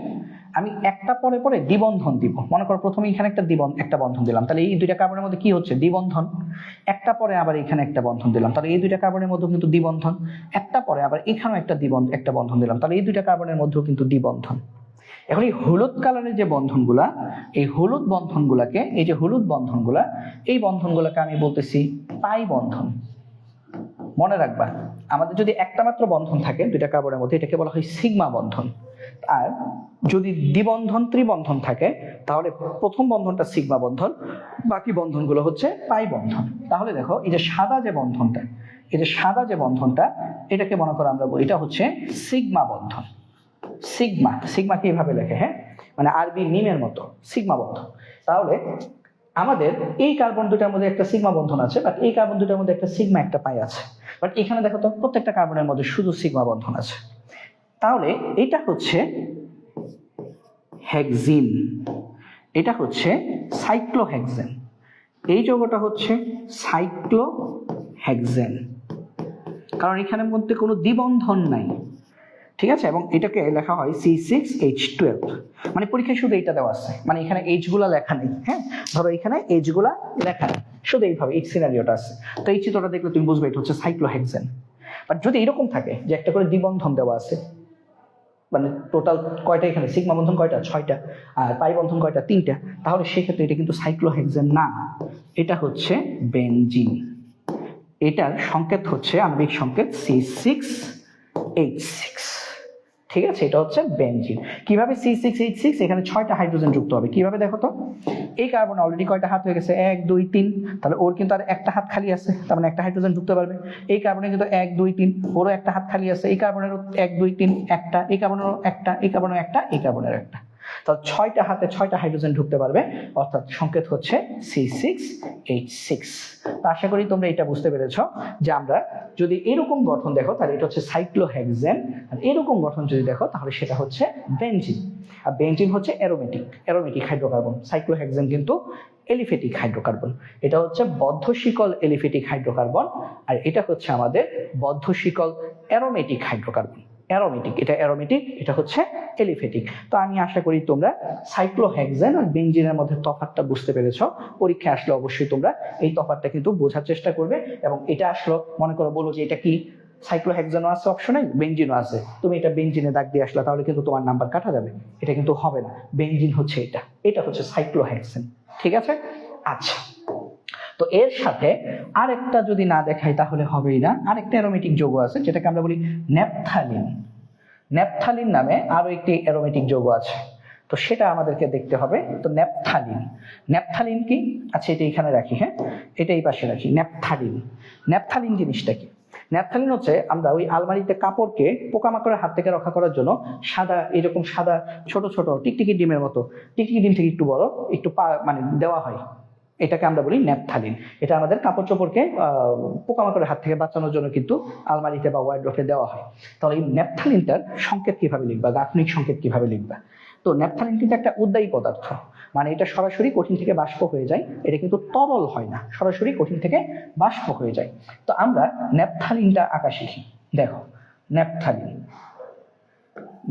আমি একটা পরে পরে দ্বিবন্ধন দিব। মনে করো প্রথমে এখানে একটা বন্ধন দিলাম, তাহলে এই 2টা কার্বনের মধ্যে কি হচ্ছে? দ্বিবন্ধন। একটা পরে আবার এখানে একটা বন্ধন দিলাম, তাহলে এই 2টা কার্বনের মধ্যেও কিন্তু দ্বিবন্ধন। একটা পরে আবার এখানেও একটা বন্ধন দিলাম, তাহলে এই 2টা কার্বনের মধ্যেও কিন্তু দ্বিবন্ধন। এখন এই হলুদ কালারের যে বন্ধনগুলা, এই হলুদ বন্ধনগুলাকে, এই যে হলুদ বন্ধনগুলা, এই বন্ধনগুলাকে আমি বলতেছি পাই বন্ধন। মনে রাখবা, আমাদের যদি একটা মাত্র বন্ধন থাকে 2টা কার্বনের মধ্যে, এটাকে বলা হয় সিগমা বন্ধন। আর যদি দ্বিবন্ধন ত্রিবন্ধন থাকে তাহলে প্রথম বন্ধনটা সিগমা বন্ধন, বাকি বন্ধনগুলো হচ্ছে পাই বন্ধন। তাহলে দেখো এই যে সাদা যে বন্ধনটা, এটাকে মনে করো আমরা বলি এটা হচ্ছে সিগমা বন্ধন। সিগমা কিভাবে লেখে? হ্যাঁ, মানে আরবি মিমের মতো সিগমা বন্ধন। তাহলে আমাদের এই কার্বন 2টার মধ্যে একটা সিগমা বন্ধন আছে, বাট এই কার্বন 2টার মধ্যে একটা সিগমা একটা পাই আছে। বাট এখানে দেখো তো প্রত্যেকটা কার্বনের মধ্যে শুধু সিগমা বন্ধন আছে। তাহলে এটা হচ্ছে হেক্সিন, এটা হচ্ছে সাইক্লোহেক্সেন, এই যৌগটা হচ্ছে সাইক্লোহেক্সেন, কারণ এখানের মধ্যে কোনো দ্বিবন্ধন নাই, ঠিক আছে। এবং এটাকে লেখা হয় C6H12। মানে পরীক্ষায় শুধু এইটা দেওয়া আছে, মানে এখানে H গুলা লেখা নেই। হ্যাঁ, ধরো এখানে H গুলা লেখা নেই, শুধু এইভাবে এই সিনারিওটা আছে। তো এই চিত্রটা দেখলে তুমি বুঝবে এটা হচ্ছে সাইক্লোহেক্সেন। বাট যদি এরকম থাকে যে একটা করে দ্বিবন্ধন দেওয়া আছে, মানে টোটাল কয়টা এখানে সিগমা বন্ধন কয়টা? 6টা, আর পাই বন্ধন কয়টা? 3টা, তাহলে সেক্ষেত্রে এটা কিন্তু সাইক্লোহেক্সেন না, এটা হচ্ছে বেনজিন। এটার সংকেত হচ্ছে আণবিক সংকেত C6H6, ঠিক আছে। এটা হচ্ছে বেনজিন। কিভাবে C6H6? এখানে 6টা হাইড্রোজেন যুক্ত হবে। কিভাবে দেখো তো, এই কার্বন অলরেডি কয়টা হাত হয়ে গেছে? 1 2 3, তাহলে ওর কিন্তু আর একটা হাত খালি আছে, তার মানে একটা হাইড্রোজেন যুক্ত পারবে। এই কার্বনের কিন্তু 1 2 3, ওরও একটা হাত খালি আছে। এই কার্বনেরও 1 2 3 একটা, এই কার্বনেরও একটা, এই কার্বনেরও একটা, এই কার্বনেরও একটা। তাহলে 6টা হাতে 6টা হাইড্রোজেন ঢুকতে পারবে, অর্থাৎ সংকেত হচ্ছে C6H6। তো আশা করি তোমরা এটা বুঝতে পেরেছ যে আমরা যদি এরকম গঠন দেখো তাহলে এটা হচ্ছে সাইক্লোহেক্সেন, আর এরকম গঠন যদি দেখো তাহলে সেটা হচ্ছে বেনজিন। আর বেনজিন হচ্ছে অ্যারোমেটিক হাইড্রোকার্বন। সাইক্লোহেক্সেন কিন্তু এলিফেটিক হাইড্রোকার্বন। এটা হচ্ছে বদ্ধ শিকল এলিফেটিক হাইড্রোকার্বন, আর এটা হচ্ছে আমাদের বদ্ধ শিকল অ্যারোমেটিক হাইড্রোকার্বন। এটা হচ্ছে এলিফেটিক। তো আমি আশা করি তোমরা সাইক্লোহেক্সেন আর বেনজিনের মধ্যে তফাৎটা বুঝতে পেরেছ। পরীক্ষা আসলে অবশ্যই তোমরা এই তফাৎটা কিন্তু বোঝার চেষ্টা করবে। এবং এটা আসলো, মনে করো বলো যে এটা কি সাইক্লোহেক্সেনও আছে অপশনে, বেনজিনও আছে, তুমি এটা বেনজিনে দাগ দিয়ে আসলা, তাহলে কিন্তু তোমার নাম্বার কাটা যাবে। এটা কিন্তু হবে না, বেনজিন হচ্ছে এটা হচ্ছে সাইক্লোহেক্সেন, ঠিক আছে। আচ্ছা, তো এর সাথে আরেকটা যদি না দেখাই তাহলে হবেই না। আরেকটা অ্যারোমেটিক যৌগ আছে যেটাকে আমরা বলি ন্যাপথালিন। ন্যাপথালিন নামে আরো একটি অ্যারোমেটিক যৌগ আছে, তো সেটা আমাদেরকে দেখতে হবে। তো ন্যাপথালিন কি? আচ্ছা, এটা এখানে রাখি, হ্যাঁ, এটা এই পাশে রাখি। ন্যাপথালিন জিনিসটা কি? ন্যাপথালিন হচ্ছে আমরা ওই আলমারিতে কাপড়কে পোকামাকড়ের হাত থেকে রক্ষা করার জন্য সাদা, এরকম সাদা ছোট ছোট টিকটিকি ডিমের মতো, টিকটিকি ডিম থেকে একটু বড়, একটু মানে দেওয়া হয়, এটাকে আমরা বলি ন্যাপথালিন। এটা আমাদের কাপড় চোপড়কে পোকামাকড়ের হাত থেকে বাঁচানোর জন্য কিন্তু আলমারিতে বা ওয়ার্ডরোবে দেওয়া হয়। তাহলে এই ন্যাপথালিনটার সংকেত কিভাবে লিখবা, গাঠনিক সংকেত কিভাবে লিখবা? তো ন্যাপথালিন কিন্তু একটা উদ্বায়ী পদার্থ, মানে এটা সরাসরি কঠিন থেকে বাষ্প হয়ে যায়, এটা কিন্তু তরল হয় না, সরাসরি কঠিন থেকে বাষ্প হয়ে যায়। তো আমরা ন্যাপথালিনটা আঁকা শিখি। দেখো ন্যাপথালিন,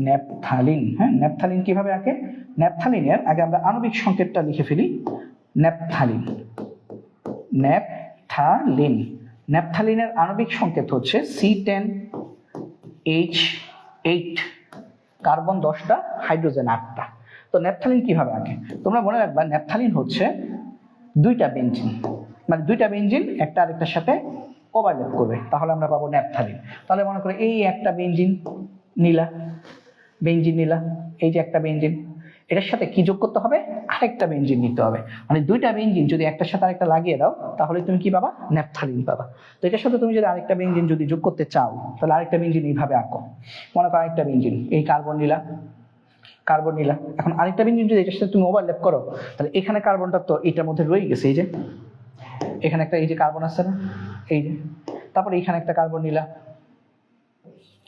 ন্যাপথালিন, হ্যাঁ, ন্যাপথালিন কিভাবে আঁকে? ন্যাপথালিনের আগে আমরা আণবিক সংকেতটা লিখে ফেলি। ন্যাপথালিন, ন্যাপথালিন, ন্যাপথালিনের আণবিক সংকেত হচ্ছে C10H8, কার্বন 10টা, হাইড্রোজেন 8টা। তো ন্যাপথালিন কিভাবে আঁকে? তোমরা মনে রাখবা ন্যাপথালিন হচ্ছে দুইটা বেঞ্জিন, মানে দুইটা বেঞ্জিন একটা আরেকটার সাথে ওভারল্যাপ করবে, তাহলে আমরা পাবো ন্যাপথালিন। তাহলে মনে করে এই একটা বেঞ্জিন নিলা, বেঞ্জিন নিলা, এই যে একটা বেঞ্জিন, এটার সাথে কি যোগ করতে হবে? আরেকটা বেঞ্জিন নিতে হবে। মানে দুইটা বেঞ্জিন যদি একটার সাথে আরেকটা লাগিয়ে দাও তাহলে তুমি কি পাবা? ন্যাপথালিন পাবা। তো এটার সাথে তুমি যদি আরেকটা বেঞ্জিন যদি যোগ করতে চাও তাহলে আরেকটা বেঞ্জিন এইভাবে আঁকো। মনে করো আরেকটা বেঞ্জিন, এই কার্বন নিলা, কার্বন নিলা, এখন আরেকটা বেঞ্জিন যদি এটার সাথে তুমি ওভারল্যাপ করো তাহলে এখানে কার্বনটা তো এটার মধ্যে রয়ে গেছে, এই যে এখানে একটা এই যে কার্বন আছে না, এই যে, তারপর এখানে একটা কার্বন নিলা,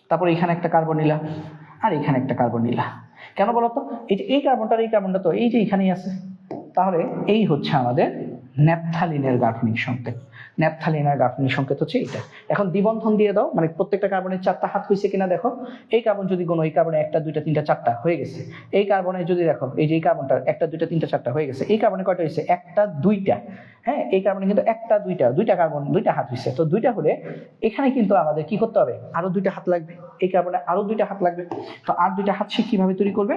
তারপর এখানে একটা কার্বন নিলা, আর এখানে একটা কার্বন নিলা। কেন বলতো? এই যে এই কার্বনটা তো এই যে এখানেই আছে, তাহলে এই হচ্ছে আমাদের ন্যাপথালিনের গাঠনিক সংকেত। ন্যাপথালিনের গাঠনিক সংকেত হচ্ছে এটা। এখন দ্বিবন্ধন দিয়ে দাও, মানে প্রত্যেকটা কার্বনের 4টা হাত হয়েছে কিনা দেখো। এই কার্বন যদি কোনো, এই কার্বনে 1টা 2টা 3টা 4টা হয়ে গেছে। এই কার্বনে যদি দেখো, এই যে এই কার্বনটার 1টা 2টা 3টা 4টা হয়ে গেছে। এই কার্বনে কয়টা হয়েছে? 1টা 2টা। হ্যাঁ, এই কার্বনে কিন্তু 1টা 2টা, দুইটা কার্বন 2টা হাত হয়েছে। তো 2টা হলে এখানে কিন্তু আমাদের কি করতে হবে? আরো 2টা হাত লাগবে। এই কার্বনে আরো 2টা হাত লাগবে। তো আর 2টা হাত সে কিভাবে তৈরি করবে?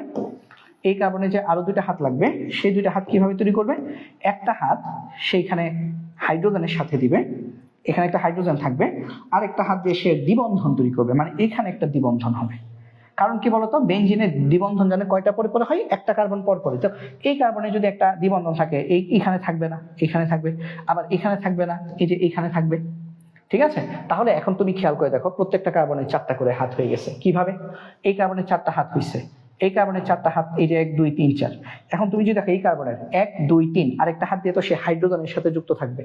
এই কার্বনে যে আরো 2টা হাত লাগবে, সেই 2টা হাত কিভাবে তৈরি করবে? একটা হাত সেইখানে হাইড্রোজেনের সাথে দিবে, এখানে একটা হাইড্রোজেন থাকবে, আর একটা হাত দিয়ে সে দ্বিবন্ধন তৈরি করবে, মানে এখানে একটা দ্বিবন্ধন হবে। কারণ কি বলতো? বেঞ্জিনের দ্বিবন্ধন জানে কয়টা পরে পরে হয়? একটা কার্বন পর পরে। তো এই কার্বনে যদি একটা দ্বিবন্ধন থাকে, এইখানে থাকবে না, এখানে থাকবে, আবার এখানে থাকবে না, এই যে এইখানে থাকবে। ঠিক আছে? তাহলে এখন তুমি খেয়াল করে দেখো, প্রত্যেকটা কার্বনের 4টা করে হাত হয়ে গেছে। কিভাবে? এই কার্বনের 4টা হাত হয়েছে, এই কার্বনের 4টা হাত, এই যে 1 2 3 4। এখন তুমি যদি দেখো এই কার্বনের 1 2 3 আরেকটা হাত দিয়ে তো সে হাইড্রোজেনের সাথে যুক্ত থাকবে।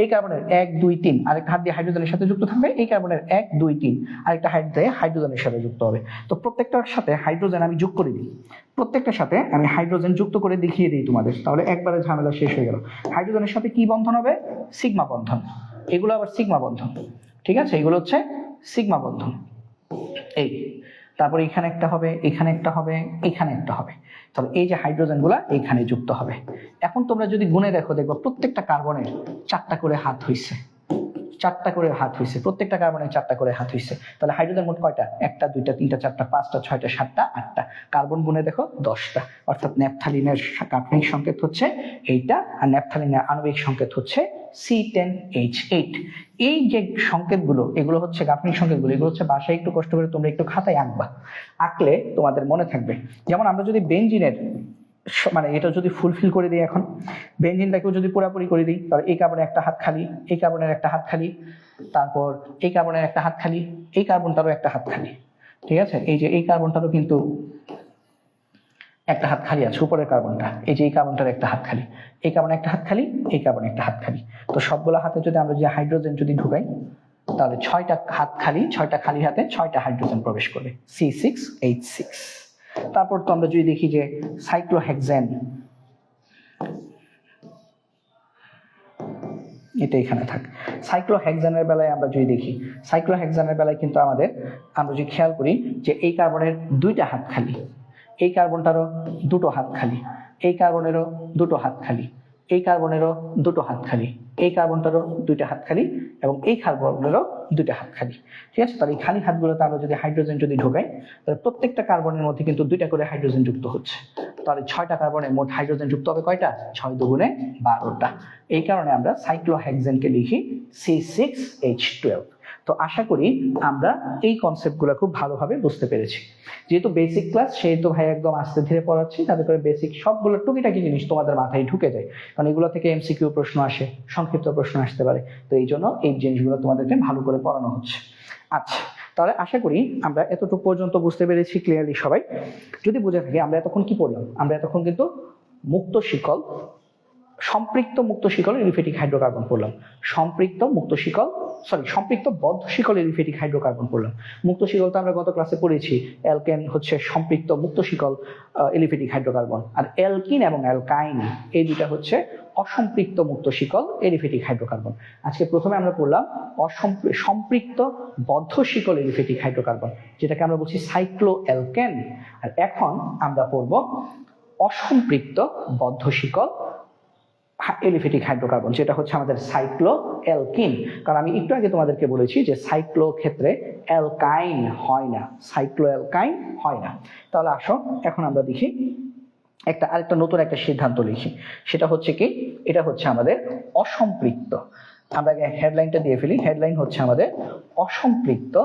এই কার্বনের 1 2 3 আরেকটা হাত দিয়ে হাইড্রোজেনের সাথে যুক্ত থাকবে। এই কার্বনের 1 2 3 আরেকটা হাত দিয়ে হাইড্রোজেনের সাথে যুক্ত হবে। তো প্রত্যেকটার সাথে হাইড্রোজেন আমি যোগ করে দিই, প্রত্যেকটার সাথে আমি হাইড্রোজেন যুক্ত করে দেখিয়ে দিই তোমাদের, তাহলে একবারে ঝামেলা শেষ হয়ে গেল। হাইড্রোজেনের সাথে কি বন্ধন হবে? সিগমা বন্ধন। এগুলো আবার সিগমা বন্ধন। ঠিক আছে? এগুলো হচ্ছে সিগমা বন্ধন। এই তারপরে এখানে একটা হবে, এখানে একটা হবে, এখানে একটা হবে। তাহলে এই যে হাইড্রোজেন গুলা এখানে যুক্ত হবে। এখন তোমরা যদি গুণে দেখো, দেখবো প্রত্যেকটা কার্বনের 4টা করে হাত হইছে, 4টা করে হাত হইছে, প্রত্যেকটা কার্বনের 4টা করে হাত হইছে। তাহলে হাইড্রোজেন মোট কয়টা? 1টা 2টা 3টা 4টা 5টা 6টা 7টা 8টা। কার্বন গুণে দেখো 10টা। অর্থাৎ ন্যাপথালিনের গাঠনিক সংকেত হচ্ছে এইটা, আর ন্যাপথালিনের আণবিক সংকেত হচ্ছে C10H8। এই যে সংকেতগুলো, এগুলো হচ্ছে গাঠনিক সংকেতগুলো, এগুলো হচ্ছে বাসায় একটু কষ্ট করে তোমরা একটু খাতায় আঁকবা, আঁকলে তোমাদের মনে থাকবে। যেমন আমরা যদি বেঞ্জিনের, মানে এটা যদি ফুলফিল করে দিই, এখন বেঞ্জিনটাকেও যদি পুরাপুরি করে দিই, তাহলে এই কার্বনের একটা হাত খালি, এই কার্বনের একটা হাত খালি, তারপর এই কার্বনের একটা হাত খালি, এই কার্বনটারও একটা হাত খালি। ঠিক আছে? এই যে এই কার্বনটারও কিন্তু একটা হাত খালি আছে, উপরের কার্বনটা, এই যে এই কার্বনটার একটা হাত খালি, এই কার্বনে একটা হাত খালি, এই কার্বনে একটা হাত খালি। তো সবগুলো হাতে যদি আমরা যে হাইড্রোজেন যদি ঢুকাই তাহলে 6টা হাত খালি, 6টা খালি হাতে 6টা হাইড্রোজেন প্রবেশ করবে, C6H6। তারপর তো আমরা যদি দেখি যে সাইক্লোহেক্সেন, এটা এখানে থাক। সাইক্লোহেক্সেনের বেলায় আমরা যদি দেখি, সাইক্লোহেক্সেনের বেলায় কিন্তু আমরা যদি খেয়াল করি যে এই কার্বনের 2টা হাত খালি, এই কার্বনটারও 2টো হাত খালি, এই কার্বনেরও 2টো হাত খালি, এই কার্বনেরও 2টো হাত খালি, এই কার্বনটারও 2টা হাত খালি, এবং এই কার্বনেরও 2টা হাত খালি। ঠিক আছে? তাহলে এই খালি হাতগুলোতে আমরা যদি হাইড্রোজেন যদি ঢোকাই, তাহলে প্রত্যেকটা কার্বনের মধ্যে কিন্তু 2টা করে হাইড্রোজেন যুক্ত হচ্ছে। তাহলে 6টা কার্বনে মোট হাইড্রোজেন যুক্ত হবে কয়টা? 6 দুগুণে 12টা। এই কারণে আমরা সাইক্লোহেক্সেনকে লিখি C6H12। তো আশা করি আমরা এই কনসেপ্টগুলো খুব ভালোভাবে বুঝতে পেরেছি। যেহেতু বেসিক ক্লাস, সেহেতু ভাই একদম আস্তে ধীরে পড়াচ্ছি, যাতে করে বেসিক সবগুলো টুকিটাকি জিনিস তোমাদের মাথায় ঢুকে যায়, কারণ এগুলো থেকে এমসিকিউ প্রশ্ন আসে, সংক্ষিপ্ত প্রশ্ন আসতে পারে। তো এই জন্য এই জিনিসগুলো তোমাদেরকে ভালো করে পড়ানো হচ্ছে। আচ্ছা, তাহলে আশা করি আমরা এতটুকু পর্যন্ত বুঝতে পেরেছি ক্লিয়ারলি সবাই। যদি বুঝে থাকি, আমরা এতক্ষণ কি পড়লাম? আমরা এতক্ষণ কিন্তু মুক্ত শিকল, সম্পৃক্ত মুক্ত শিকল এলিফ্যাটিক হাইড্রোকার্বন পড়লাম। সম্পৃক্ত বদ্ধ শিকল এলিফ্যাটিক হাইড্রোকার্বন পড়লাম। মুক্ত শিকল তো আমরা গত ক্লাসে পড়েছি, অ্যালকেন হচ্ছে সম্পৃক্ত মুক্ত শিকল এলিফ্যাটিক হাইড্রোকার্বন, আর অ্যালকিন এবং অ্যালকাইন এই দুটা হচ্ছে অসম্পৃক্ত মুক্ত শিকল এলিফ্যাটিক হাইড্রোকার্বন। আজকে প্রথমে আমরা পড়লাম সম্পৃক্ত বদ্ধ শিকল এলিফ্যাটিক হাইড্রোকার্বন, যেটাকে আমরা বলছি সাইক্লো অ্যালকেন। আর এখন আমরা পড়ব অসম্পৃক্ত বদ্ধ শিকল এলিফ্যাটিক হাইড্রোকার্বন, যেটা হচ্ছে আমাদের সাইক্লো অ্যালকিন। কারণ আমি একটু আগে তোমাদেরকে বলেছি যে সাইক্লো ক্ষেত্রে অ্যালকাইন হয় না, সাইক্লো অ্যালকাইন হয় না। তাহলে আসো এখন আমরা দেখি আরেকটা নতুন একটা সিদ্ধান্ত লিখি। সেটা হচ্ছে কি, এটা হচ্ছে আমাদের অসম্পৃক্ত। আমরা আগে হেডলাইনটা দিয়ে ফেলি। হেডলাইন হচ্ছে আমাদের অসম্পৃক্ত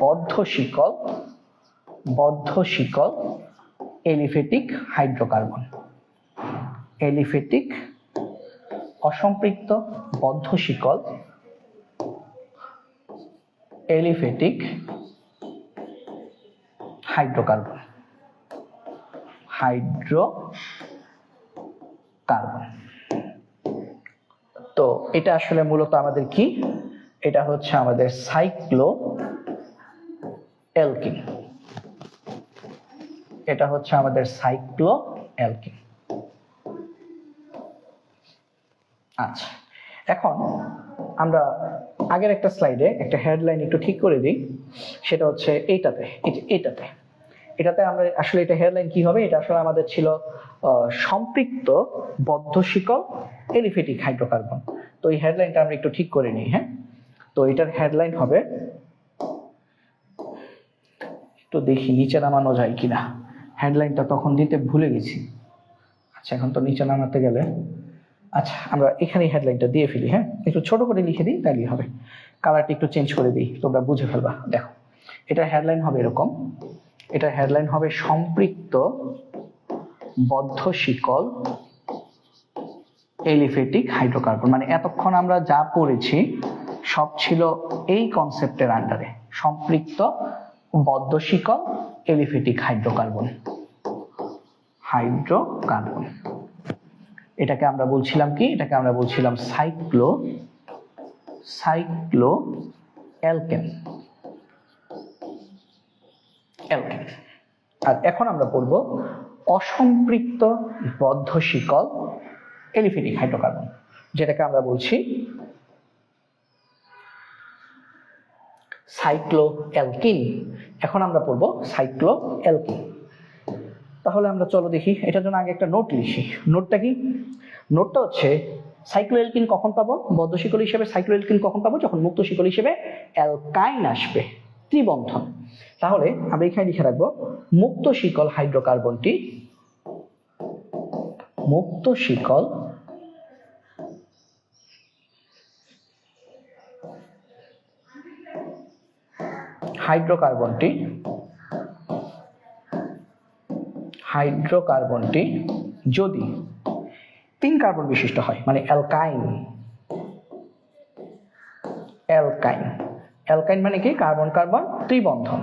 বদ্ধ শিকল এলিফ্যাটিক হাইড্রোকার্বন। অসম্পৃক্ত বদ্ধ শিকল এলিফ্যাটিক হাইড্রোকার্বন। তো এটা আসলে মূলত আমাদের কি, এটা হচ্ছে আমাদের সাইক্লো অ্যালকিন। এটা হচ্ছে আমাদের সাইক্লো অ্যালকিন। আচ্ছা, এখন আমরা আগের একটা স্লাইডে একটা হেডলাইন একটু ঠিক করে দিই। সেটা হচ্ছে এটাতে আমরা আসলে এটা হেডলাইন কি হবে, এটা আসলে আমাদের ছিল সম্পৃক্ত বদ্ধ শিকল এলিফ্যাটিক হাইড্রোকার্বন। তো এই হেডলাইনটা আমরা একটু ঠিক করে নিই। হ্যাঁ, তো এটার হেডলাইন হবে, একটু দেখি নিচে নামানো যায় কিনা, হেডলাইনটা তখন দিতে ভুলে গেছি। আচ্ছা, এখন তো নিচে নামাতে গেলে, আচ্ছা আমরা এখানে হেডলাইনটা দিয়ে ফেলি। হ্যাঁ, একটু ছোট করে লিখে দিই, তাহলেই হবে। কালারটা একটু চেঞ্জ করে দিই, তোমরা বুঝে ফেলবা। দেখো, এটা হেডলাইন হবে এরকম। এটা হেডলাইন হবে সম্পৃক্ত বদ্ধ শিকল এলিফ্যাটিক হাইড্রোকার্বন। মানে এতক্ষণ আমরা যা পড়েছি সব ছিল এই কনসেপ্টের আন্ডারে, সম্পৃক্ত বদ্ধ শিকল এলিফ্যাটিক হাইড্রোকার্বন। এটাকে আমরা বলছিলাম কি, এটাকে আমরা বলছিলাম সাইক্লো অ্যালকেন। আর এখন আমরা পড়ব অসম্পৃক্ত বদ্ধ শিকল এলিফ্যাটিক হাইড্রোকার্বন, যেটাকে আমরা বলছি সাইক্লো অ্যালকিন। এখন আমরা পড়ব সাইক্লো অ্যালকিন। তাহলে আমরা চলো দেখি, এটার জন্য আগে একটা নোট লিখি। নোটটা কি? নোটটা হচ্ছে সাইক্লোঅ্যালকিন কখন পাবো, বদ্ধ শিকল হিসেবে সাইক্লোঅ্যালকিন কখন পাবো, যখন মুক্ত শিকল হিসেবে অ্যালকাইন আসবে, ত্রিবন্ধন। তাহলে আমরা এখানে লিখে রাখবো মুক্ত শিকল হাইড্রোকার্বনটি, মুক্ত শিকল হাইড্রোকার্বনটি যদি 3 কার্বন বিশিষ্ট হয়, মানে অ্যালকাইন মানে কি, কার্বন কার্বন ত্রিবন্ধন।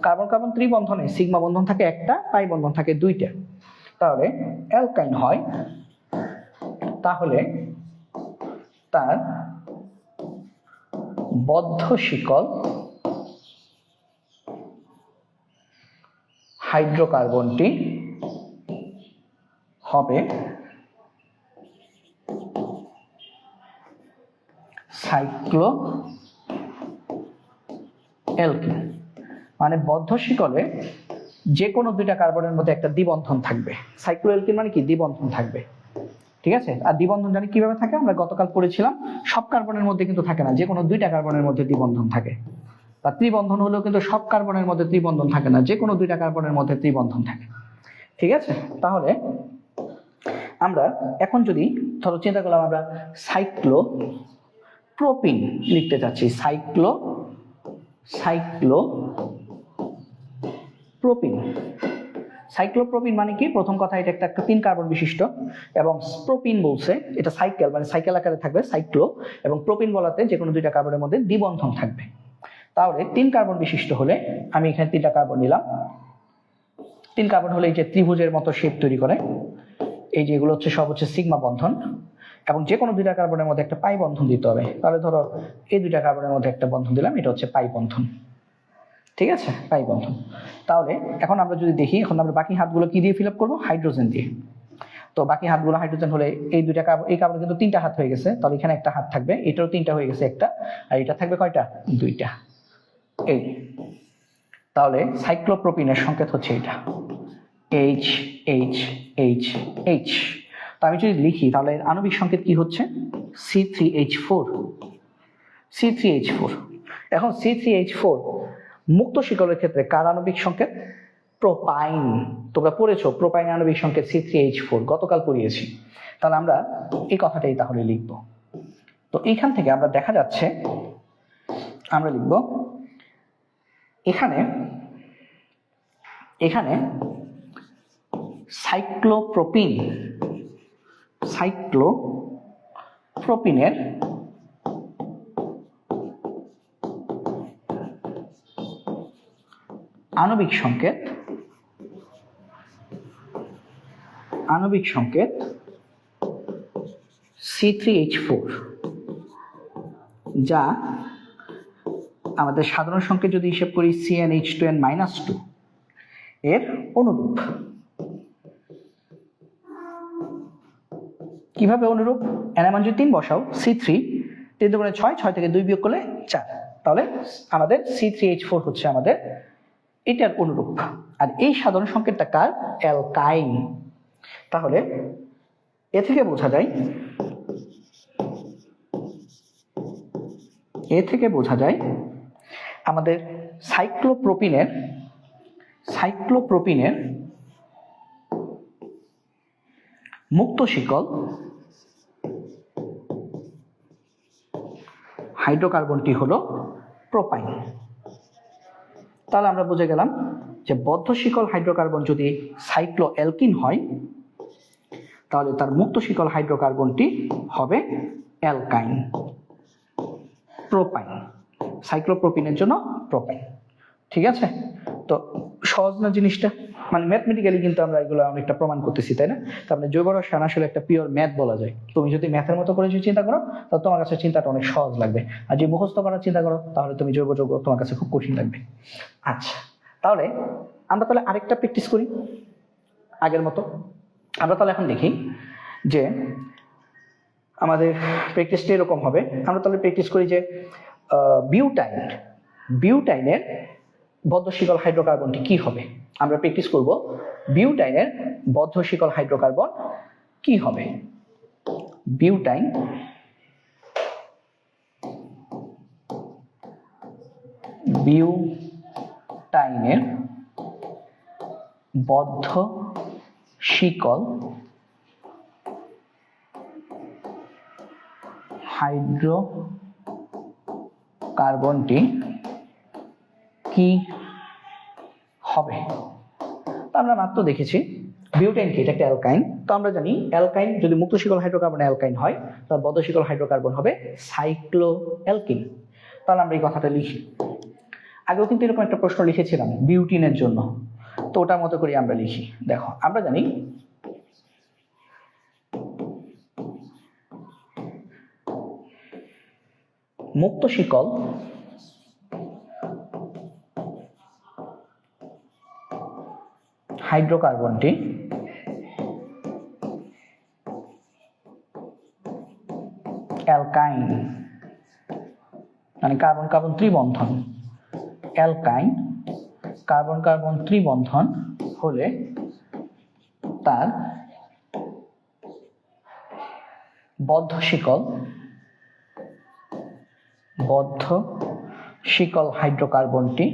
কার্বন কার্বন ত্রিবন্ধনে সিগমা বন্ধন থাকে একটা, পাই বন্ধন থাকে 2টা। তাহলে অ্যালকাইন হয়, তাহলে তার বদ্ধ শিকল হাইড্রোকার্বনটি হবে সাইক্লো অ্যালকিন। মানে বদ্ধ শিকলে যে কোনো 2টা কার্বনের মধ্যে একটা দ্বিবন্ধন থাকবে। সাইক্লো অ্যালকিন মানে কি, দ্বিবন্ধন থাকবে। ঠিক আছে, আর দ্বিবন্ধন জানি কিভাবে থাকে, আমরা গতকাল পড়েছিলাম, সব কার্বনের মধ্যে কিন্তু থাকে না, যে কোনো 2টা কার্বনের মধ্যে দ্বিবন্ধন থাকে। বা ত্রিবন্ধন হলেও কিন্তু সব কার্বনের মধ্যে ত্রিবন্ধন থাকে না, যে কোনো 2টা কার্বনের মধ্যে ত্রিবন্ধন থাকে। ঠিক আছে, তাহলে আমরা এখন যদি ধরো চিন্তা করলাম আমরা প্রোপিন লিখতে চাচ্ছি, সাইক্লোপ্রোপিন। সাইক্লোপ্রোপিন মানে কি? প্রথম কথা, এটা একটা 3 কার্বন বিশিষ্ট, এবং প্রোপিন বলছে এটা সাইকেল, মানে সাইকেল আকারে থাকবে সাইক্লো, এবং প্রোপিন বলাতে যে কোনো 2টা কার্বনের মধ্যে দ্বিবন্ধন থাকবে। তাহলে 3 কার্বন বিশিষ্ট হলে আমি এখানে 3টা কার্বন নিলাম। 3 কার্বন হলে এই যে ত্রিভুজের মতো শেপ তৈরি করে, এই যে এগুলো হচ্ছে সব হচ্ছে সিগমা বন্ধন, এবং যে কোনো 2টা কার্বনের মধ্যে একটা পাই বন্ধন দিতে হবে। তাহলে ধরো এই 2টা কার্বনের মধ্যে একটা বন্ধন দিলাম, এটা হচ্ছে পাই বন্ধন। ঠিক আছে, পাই বন্ধন। তাহলে এখন আমরা যদি দেখি, এখন আমরা বাকি হাতগুলো কি দিয়ে ফিল আপ করবো? হাইড্রোজেন দিয়ে। তো বাকি হাতগুলো হাইড্রোজেন হলে এই 2টা কার্বন, এই কার্বন কিন্তু 3টা হাত হয়ে গেছে, তাহলে এখানে একটা হাত থাকবে, এটাও 3টা হয়ে গেছে একটা, আর এটা থাকবে কয়টা? 2টা। এই তাহলে সাইক্লোপ্রোপিনের সংকেত হচ্ছে এটা, এইচ এইচ এইচ এইচ। তো আমি যদি লিখি তাহলে আণবিক সংকেত কি হচ্ছে? C3H4। এখন C3H4 মুক্ত শিকলের ক্ষেত্রে কার আণবিক সংকেত? প্রোপাইন। তোমরা পড়েছো প্রোপাইন আণবিক সংকেত C3H4, গতকাল পড়িয়েছি। তাহলে আমরা এই কথাটাই তাহলে লিখব। তো এইখান থেকে আমরা দেখা যাচ্ছে আমরা লিখব এখানে সাইক্লোপ্রোপিনের আণবিক সংকেত C3H4, যা আমাদের সাধারণ সংকেত যদি হিসেব করি CnH2n-2 এর অনুরূপ। কিভাবে অনুরূপ? n এর মান যদি 3 বসাও, C3 3 দুগুণে 6, 6 থেকে 2 বিয়োগ করলে 4, তাহলে আমাদের C3H4 হচ্ছে আমাদের এটার অনুরূপ। আর এই সাধারণ সংকেতটা কার? অ্যালকাইন। তাহলে এ থেকে বোঝা যায় আমাদের সাইক্লোপ্রোপিনের মুক্ত শিকল হাইড্রোকার্বনটি হলো প্রোপাইন। তাহলে আমরা বুঝে গেলাম যে বদ্ধ শিকল হাইড্রোকার্বন যদি সাইক্লোঅ্যালকিন হয়, তাহলে তার মুক্ত শিকল হাইড্রোকার্বনটি হবে অ্যালকাইন, প্রোপাইন। সাইক্লোপ্রোপিনের জন্য প্রোপাইন। ঠিক আছে? তো সহজ না জিনিসটা? মানে ম্যাথমেটিক্যালি কিন্তু আমরা এগুলো অনেকটা প্রমাণ করতেছি, তাই না? তার মানে জৈব রসায়ন আসলে একটা পিওর ম্যাথ বলা যায়। তুমি যদি ম্যাথের মতো করে চিন্তা করো, তাহলে তোমার কাছে চিন্তাটা অনেক সহজ লাগবে। আর যদি মুখস্থ করার চিন্তা করো, তাহলে তুমি জৈব যৌগ তোমার কাছে খুব কঠিন লাগবে। আচ্ছা, তাহলে আমরা আরেকটা প্র্যাকটিস করি আগের মতো। আমরা তাহলে এখন দেখি যে আমাদের প্র্যাকটিসটা এরকম হবে। আমরা তাহলে প্র্যাকটিস করি যে বিউটাইনের বদ্ধ শিকল হাইড্রোকার্বনটি কি হবে। আমরা প্র্যাকটিস করব বিউটাইনের বদ্ধ শিকল হাইড্রোকার্বন কি হবে। বিউটাইনের বদ্ধ শিকল হাইড্রোকার্বনটি কি হবে। তো আমরা মাত্র দেখেছি বিউটাইন কি, এটা একটা অ্যালকাইন। তো আমরা জানি অ্যালকাইন যদি মুক্ত শিকল হাইড্রোকার্বন অ্যালকাইন হয়, তার বদ্ধ শিকল হাইড্রোকার্বন হবে সাইক্লোঅ্যালকিন। তাহলে আমরা এই কথাটা লিখি। আগেও কিন্তু এরকম একটা প্রশ্ন লিখেছিলাম বিউটিনের জন্য, তো ওটার মতো করে আমরা লিখি। দেখো, আমরা জানি মুক্ত শিকল হাইড্রোকার্বনটি অ্যালকাইন, মানে কার্বন কার্বন ত্রিবন্ধন। অ্যালকাইন কার্বন কার্বন ত্রিবন্ধন হলে তার বদ্ধ শিকল হাইড্রোকার্বনটি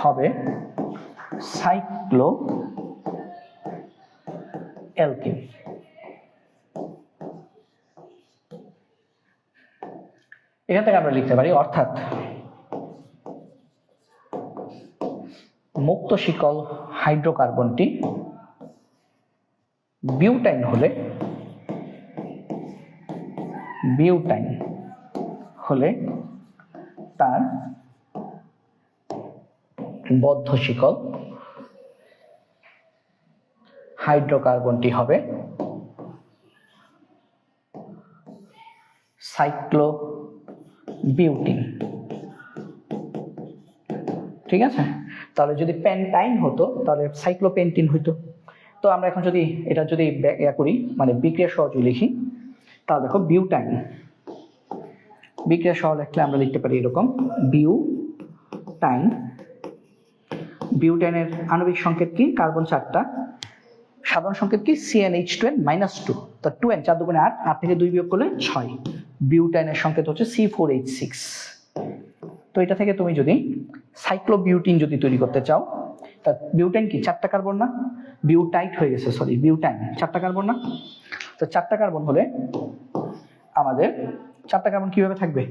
হবে সাইক্লোঅ্যালকিন। এখান থেকে আমরা লিখতে পারি অর্থাৎ মুক্ত শিকল হাইড্রোকার্বনটি বিউটাইন হলে তার বদ্ধ শিকল হাইড্রোকার্বনটি হবে সাইক্লোবিউটিন। ঠিক আছে, তাহলে যদি পেন্টাইন হতো তাহলে সাইক্লোপেন্টিন হইতো। তো আমরা এখন যদি এটা যদি করি মানে বিক্রিয়া সহযোগী লিখি, তাহলে দেখো বিউটাইন, বিক্রিয়া সহ লিখলে আমরা লিখতে পারি এরকম বিউটাইন। বিউটাইনের আণবিক সংকেত কি? কার্বন 4টা, সাধারণ সংকেত কি? CnH2n-2। তো 2n 4 দুগুণে 8, 8 থেকে 2 বিয়োগ করলে 6। বিউটাইনের সংকেত হচ্ছে C4H6। তো এটা থেকে তুমি যদি সাইক্লোবিউটিন যদি তৈরি করতে চাও, তা বিউটাইন কি 4টা কার্বন না? বিউটাইট হয়ে গেছে, সরি, বিউটাইন 4টা কার্বন না? তো 4টা কার্বন হলে আমাদের 4টা কার্বন কিভাবে থাকবে?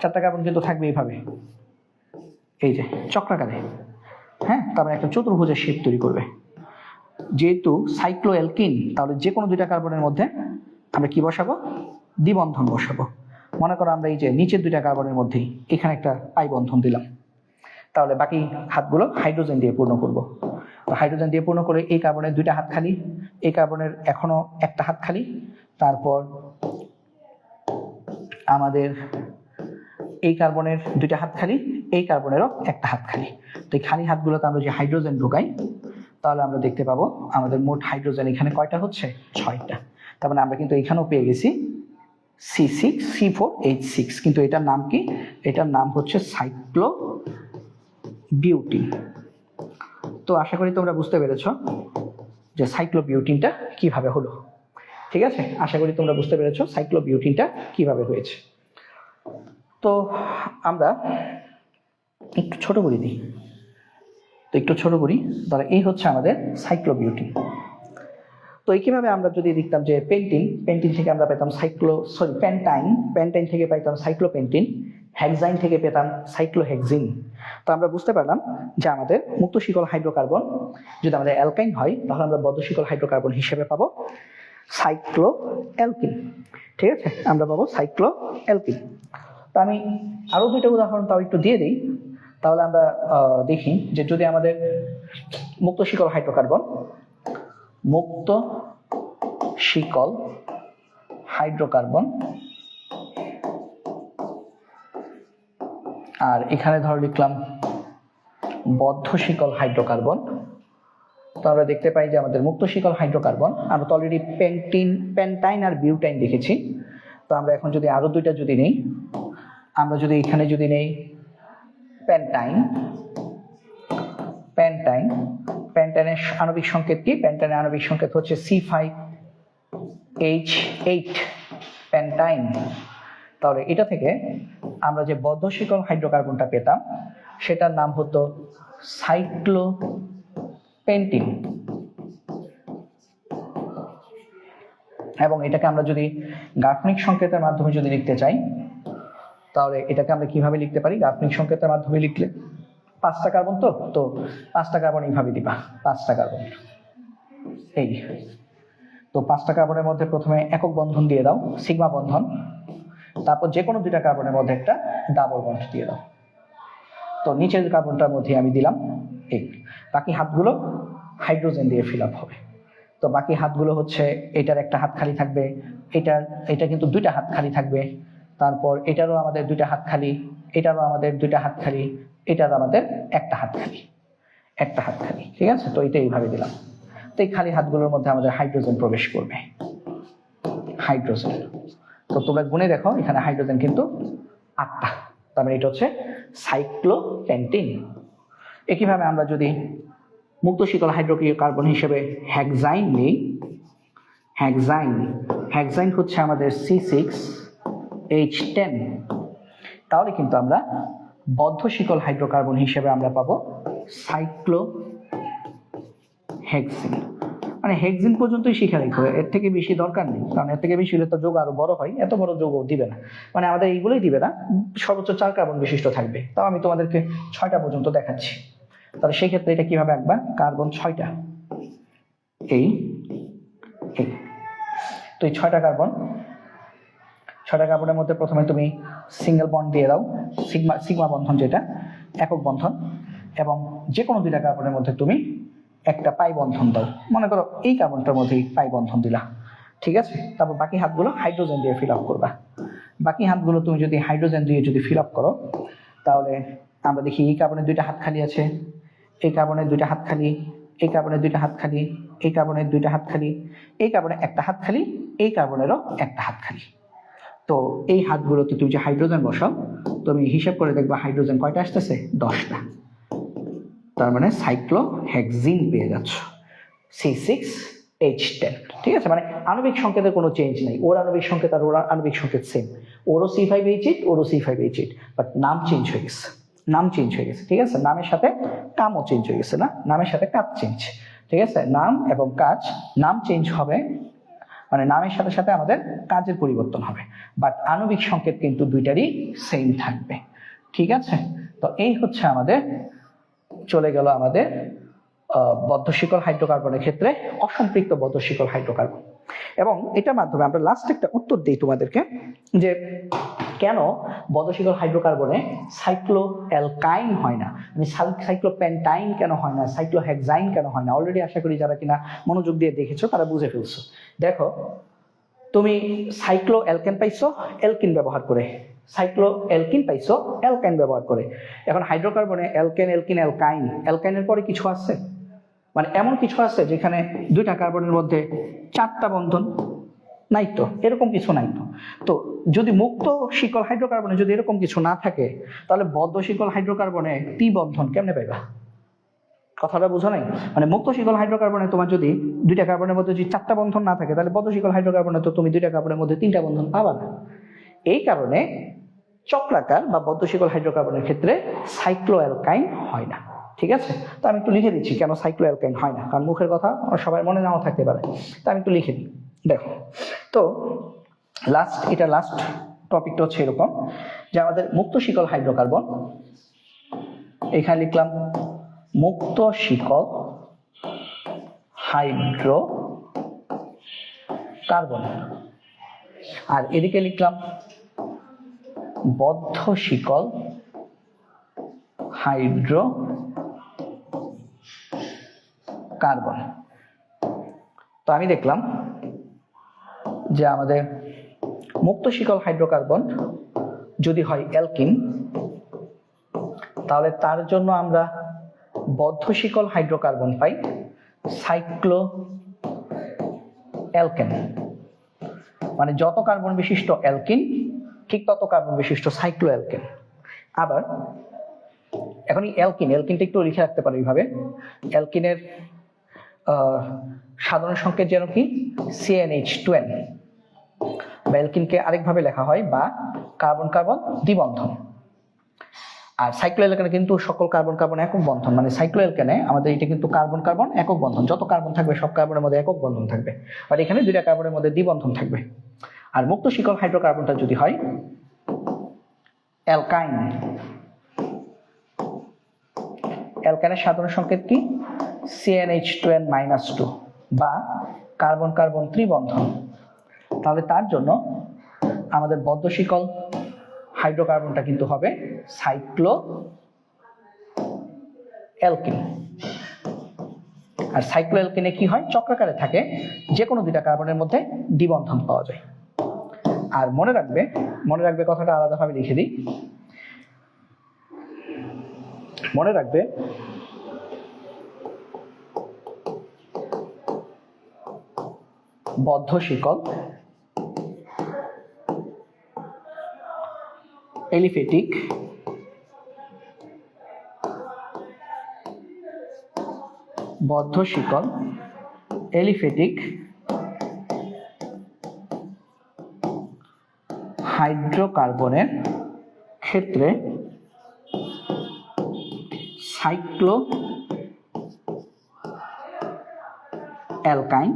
4টা কার্বন কিন্তু থাকবে এইভাবে, এই যে চক্রাকারে। হ্যাঁ, তারপরে একটা চতুর্ভুজের শেপ তৈরি করবে। যেহেতু সাইক্লোঅ্যালকিন, তাহলে যে কোনো 2টা কার্বনের মধ্যে আমরা কি বসাবো? দ্বিবন্ধন বসাবো। মনে করো আমরা এই যে নিচের 2টা কার্বনের মধ্যেই এখানে একটা পাই বন্ধন দিলাম, তাহলে বাকি হাতগুলো হাইড্রোজেন দিয়ে পূর্ণ করব। তো হাইড্রোজেন দিয়ে পূর্ণ করে এই কার্বনের 2টা হাত খালি, এই কার্বনের এখনো একটা হাত খালি, তারপর আমাদের এই কার্বনের 2টা হাত খালি, এই কার্বনেরও একটা হাত খালি। তো এই খালি হাতগুলোতে আমরা যে হাইড্রোজেন ঢোকাই, তাহলে আমরা দেখতে পাবো আমাদের মোট হাইড্রোজেন এখানে কয়টা হচ্ছে? 6টা। তার মানে আমরা কিন্তু এখানেও পেয়ে গেছি C4H6, কিন্তু এটার নাম কি? এটার নাম হচ্ছে সাইক্লোবিউটিন। তো আশা করি তোমরা বুঝতে পেরেছো যে সাইক্লোবিউটিনটা কিভাবে হলো। ঠিক আছে, আশা করি তোমরা বুঝতে পেরেছো সাইক্লোবিউটিনটা কিভাবে হয়েছে। তো আমরা একটু ছোট করে দিই, তো একটু ছোট করি, ধরো এই হচ্ছে আমাদের সাইক্লোবিউটিন। তো এইভাবে আমরা যদি দেখতাম যে পেন্টিন থেকে আমরা পেতাম পেন্টাইন থেকে পাইতাম সাইক্লোপেন্টিন, হেক্সাইন থেকে পেতাম সাইক্লোহেক্সিন। তো আমরা বুঝতে পারলাম যে আমাদের মুক্ত শিকল হাইড্রোকার্বন যদি আমাদের অ্যালকাইন হয়, তাহলে আমরা বদ্ধ শিকল হাইড্রোকার্বন হিসেবে পাবো সাইক্লোঅ্যালকিন। ঠিক আছে, আমরা পাবো সাইক্লোঅ্যালকিন। তো আমি আরো 2টা উদাহরণ তাও একটু দিয়ে দিই, তাহলে আমরা দেখি যে যদি আমাদের মুক্ত শিকল হাইড্রোকার্বন, মুক্ত শিকল হাইড্রোকার্বন, আর এখানে ধরো লিখলাম বদ্ধ শিকল হাইড্রোকার্বন। তো আমরা দেখতে পাই যে আমাদের মুক্ত শিকল হাইড্রোকার্বন, আমরা তো অলরেডি পেন্টাইন আর বিউটাইন দেখেছি। তো আমরা এখন যদি আরো 2টা যদি নেই, আমরা যদি এখানে যদি নেই পেন্টাইনের আণবিক সংকেত কি? পেন্টাইনের আণবিক সংকেত হচ্ছে C5H8 পেন্টাইন। তাহলে এটা থেকে আমরা যে বদ্ধ শিকল হাইড্রোকার্বনটা পেতাম সেটার নাম হতো সাইক্লোপেন্টিন। এবং এটাকে আমরা যদি গাঠনিক সংকেতের মাধ্যমে যদি লিখতে চাই, তাহলে এটাকে আমরা কিভাবে লিখতে পারি? গাঠনিক সংকেতের মাধ্যমে লিখলে 5টা কার্বন, তো 5টা কার্বন এইভাবে দিবা, 5টা কার্বন এই। তো 5টা কার্বনের মধ্যে প্রথমে একক বন্ধন দিয়ে দাও, সিগমা বন্ধন, তারপর যে কোনো 2টা কার্বনের মধ্যে একটা ডাবল বন্ড দিয়ে দাও। তো নিচের কার্বনটার মধ্যে আমি দিলাম 8, বাকি হাতগুলো হাইড্রোজেন দিয়ে ফিল আপ হবে। তো বাকি হাতগুলো হচ্ছে এটার একটা হাত খালি থাকবে, এটা কিন্তু 2টা হাত খালি থাকবে, তারপর এটারও আমাদের 2টা হাত খালি, এটারও আমাদের 2টা হাত খালি, এটার আমাদের একটা হাত খালি। ঠিক আছে, তো এটা এইভাবে দিলাম। তো এই খালি হাতগুলোর মধ্যে আমাদের হাইড্রোজেন প্রবেশ করবে, হাইড্রোজেন। তো তোমরা গুণে দেখো এখানে হাইড্রোজেন কিন্তু 8টা, তার মানে এটা হচ্ছে সাইক্লোপেন্টিন। একইভাবে আমরা যদি মুক্ত শিকল হাইড্রোকার্বন হিসেবে হেক্সাইন নেই, হেক্সাইন হচ্ছে আমাদের C6H10, তাহলে কিন্তু আমরা বদ্ধ শিকল হাইড্রোকার্বন হিসেবে আমরা পাবো সাইক্লোহেক্সিন। মানে হেক্সিন পর্যন্তই শিখে রাখবে, এর থেকে বেশি দরকার নেই, কারণ এর থেকে বেশি হলে তো যৌগ আরো বড় হয়, এত বড় যৌগ দিবে না, মানে আমাদের এইগুলোই দিবে না, সর্বোচ্চ 4 কার্বন বিশিষ্ট থাকবে। তাও আমি তোমাদেরকে 6টা পর্যন্ত দেখাচ্ছি। তাহলে সেই ক্ষেত্রে এটা কিভাবে আঁকবা, কার্বন 6টা, এই এই তো এই 6টা কার্বন, 6টা কার্বনের মধ্যে প্রথমে তুমি সিঙ্গেল বন্ড দিয়ে দাও, সিগমা সিগমা বন্ধন যেটা একক বন্ধন, এবং যে কোনো 2টা কার্বনের মধ্যে তুমি একটা পাই বন্ধন দাও, মনে করো এই কার্বনটার মধ্যে পাই বন্ধন দিলা, ঠিক আছে। তারপর বাকি হাতগুলো হাইড্রোজেন দিয়ে ফিল আপ করবা। বাকি হাতগুলো তুমি যদি হাইড্রোজেন দিয়ে যদি ফিল আপ করো, তাহলে আমরা দেখি এই কার্বনের 2টা হাত খালি আছে, এই কার্বনের 2টা হাত খালি, এই কার্বনের 2টা হাত খালি, এই কার্বনের 2টা হাত খালি, এই কার্বনের একটা হাত খালি, এই কার্বনেরও একটা হাত খালি। তো এই হাতগুলোতে তুমি যে হাইড্রোজেন বসাও, তুমি হিসাব করে দেখবা হাইড্রোজেন কয়টা আসতেছে, 10টা। তার মানে সাইক্লোহেক্সিন পেয়ে যাচ্ছ, C6H10, ঠিক আছে। মানে আণবিক সংকেতের কোনো চেঞ্জ নাই, ওর আণবিক সংকেত আর ওর আণবিক সংকেত সেম, ওরও C5H8, ওরও C5H8, বাট নাম চেঞ্জ হয়ে গেছে, নাম চেঞ্জ হয়ে গেছে, ঠিক আছে। নামের সাথে কামও চেঞ্জ হয়ে গেছে, না নামের সাথে কাজ চেঞ্জ, ঠিক আছে। নাম এবং কাজ, নাম চেঞ্জ হবে মানে নামের সাথে সাথে আমাদের কাজের পরিবর্তন হবে, বাট আণবিক সংকেত কিন্তু দুইটারই সেম থাকবে, ঠিক আছে। তো এই হচ্ছে আমাদের চলে গেল আমাদের বদ্ধশিকল হাইড্রোকার্বনের ক্ষেত্রে অসম্পৃক্ত বদ্ধশিকল হাইড্রোকার্বন। এবং এটার মাধ্যমে আমরা লাস্ট একটা উত্তর দিই তোমাদেরকে, যে কেন বদ্ধশিকল হাইড্রোকার্বনে সাইক্লোঅ্যালকাইন হয় না, মানে সাইক্লোপেন্টাইন কেন হয় না, সাইক্লোহেক্সাইন কেন হয় না। অলরেডি আশা করি যারা কিনা মনোযোগ দিয়ে দেখেছো তারা বুঝে ফেলছো। দেখো, তুমি সাইক্লোঅ্যালকেন পাইছো অ্যালকিন ব্যবহার করে, সাইক্লোঅ্যালকিন পাইছো অ্যালকাইন ব্যবহার করে। এখন হাইড্রোকার্বনে অ্যালকেন অ্যালকিন অ্যালকাইন, অ্যালকাইনের পরে কিছু আছে, মানে এমন কিছু আছে যেখানে 2টা কার্বনের মধ্যে 4টা বন্ধন, নাই তো, এরকম কিছু নাই তো। তো যদি মুক্ত শিকল হাইড্রোকার্বনে যদি এরকম কিছু না থাকে, তাহলে বদ্ধ শিকল হাইড্রোকার্বনে টি বন্ধন কেমনে পাইবা? কথাটা বুঝো নাই? মানে মুক্ত শিকল হাইড্রোকার্বনে তোমার যদি 2টা কার্বনের মধ্যে যদি 4টা বন্ধন না থাকে, তাহলে বদ্ধ শিকল হাইড্রোকার্বনে তো তুমি 2টা কার্বনের মধ্যে 3টা বন্ধন পাবা না। এই কারণে চক্রাকার বা বদ্ধ শিকল হাইড্রোকার্বনের ক্ষেত্রে সাইক্লোঅ্যালকাইন হয় না, ঠিক আছে। তো আমি একটু লিখে দিচ্ছি কেন সাইক্লোঅ্যালকাইন হয় না, কারণ মুখের কথা সবাই মনে নাও থাকতে পারে, তো আমি একটু লিখে দিই। দেখো, তো এটা লাস্ট টপিকটা হচ্ছে এরকম যে আমাদের মুক্ত শিকল হাইড্রোকার্বন, এখানে লিখলাম মুক্ত শিকল হাইড্রোকার্বন, আর এদিকে লিখলাম বদ্ধ শিকল হাইড্রোকার্বন। তো আমি দেখলাম যে আমাদের মুক্ত শিকল হাইড্রোকার্বন যদি হয় অ্যালকিন, তাহলে তার জন্য আমরা বদ্ধ শিকল হাইড্রোকার্বন পাই সাইক্লোঅ্যালকেন, মানে যত কার্বন বিশিষ্ট অ্যালকিন ঠিক তত কার্বন বিশিষ্ট সাইক্লোঅ্যালকেন। আবার এখন এই অ্যালকিনটা একটু লিখে রাখতে পারো এইভাবে, অ্যালকিনের সাধারণ সংকেত যেন কি CnH2n, বা অ্যালকিনকে আরেকভাবে লেখা হয় বা কার্বন কার্বন দ্বিবন্ধন। আর সাইক্লোঅ্যালকেনে কিন্তু সকল কার্বন কার্বন একক বন্ধন, মানে সাইক্লোঅ্যালকেনে আমাদের এটা কিন্তু কার্বন কার্বন একক বন্ধন, যত কার্বন থাকবে সব কার্বনের মধ্যে একক বন্ধন থাকবে, আর এখানে 2টা কার্বনের মধ্যে দ্বিবন্ধন থাকবে। আর মুক্ত শিকল হাইড্রোকার্বনটা যদি হয় অ্যালকাইন, অ্যালকাইনের সাধারণ সংকেত কি CnH2n-2 বা কার্বন কার্বন ত্রিবন্ধন, তাহলে তার জন্য আমাদের বদ্ধ শিকল হাইড্রোকার্বনটা কিন্তু হবে সাইক্লোঅ্যালকিন। আর সাইক্লোঅ্যালকিনে কি হয়, চক্রাকারে থাকে, যে কোনো 2টা কার্বনের মধ্যে দ্বিবন্ধন পাওয়া যায়। আর মনে রাখবে কথাটা আলাদাভাবে লিখে দিই, মনে রাখবে বদ্ধ শিকল এলিফেটিক হাইড্রোকার্বনের ক্ষেত্রে অ্যালকাইন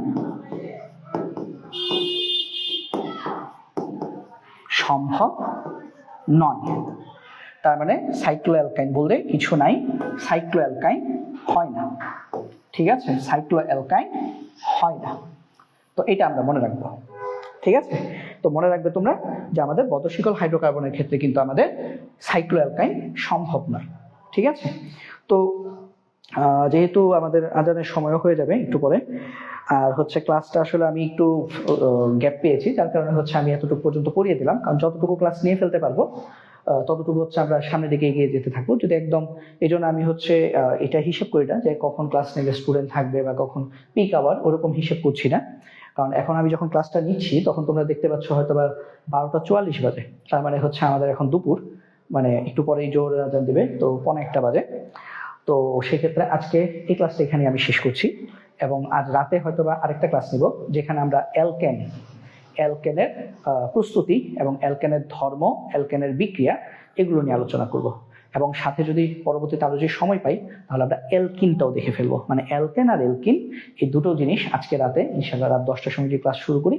সম্ভব নয়। তার মানে সাইক্লোঅ্যালকাইন বললে কিছু নাই, সাইক্লোঅ্যালকাইন হয় না। ঠিক আছে, সাইক্লোঅ্যালকাইন হয় না। তো এটা আমরা মনে রাখবো। ঠিক আছে, তো মনে রাখবে তোমরা যে আমাদের বদ্ধশিকল হাইড্রোকার্বনের ক্ষেত্রে কিন্তু আমাদের সাইক্লোঅ্যালকাইন সম্ভব নয়। ঠিক আছে, তো যেহেতু আমাদের আজানের সময়ও হয়ে যাবে একটু পরে, আর হচ্ছে ক্লাসটা আসলে আমি একটু গ্যাপ পেয়েছি, যার কারণে হচ্ছে আমি এতটুকু পর্যন্ত পড়িয়ে দিলাম, কারণ যতটুকু ক্লাস নিয়ে ফেলতে পারবো ততটুকু হচ্ছে আমরা সামনের দিকে এগিয়ে যেতে থাকবো। যদি একদম এই জন্য আমি হচ্ছে এটা হিসেব করি না যে কখন ক্লাস নিলে স্টুডেন্ট থাকবে বা কখন পিক আওয়ার, ওরকম হিসেব করছি না। কারণ এখন আমি যখন ক্লাসটা নিচ্ছি তখন তোমরা দেখতে পাচ্ছ হয়তো বা 12টা 44 বাজে, তার মানে হচ্ছে আমাদের এখন দুপুর, মানে একটু পরেই জোর আজান দিবে, তো 1:15 বাজে। তো সেক্ষেত্রে আজকে এই ক্লাসটা এখানে আমি শেষ করছি, এবং আজ রাতে হয়তো বা আরেকটা ক্লাস নিব যেখানে আমরা অ্যালকেনের প্রস্তুতি এবং অ্যালকেনের ধর্ম, অ্যালকেনের বিক্রিয়া, এগুলো নিয়ে আলোচনা করব। এবং সাথে যদি পরবর্তীতে আরো যদি সময় পাই তাহলে আমরা অ্যালকিনটাও দেখে ফেলবো, মানে অ্যালকেন আর অ্যালকিন এই দুটো জিনিস আজকে রাতে ইনশাআল্লাহ রাত 10টার সময় যে ক্লাস শুরু করি,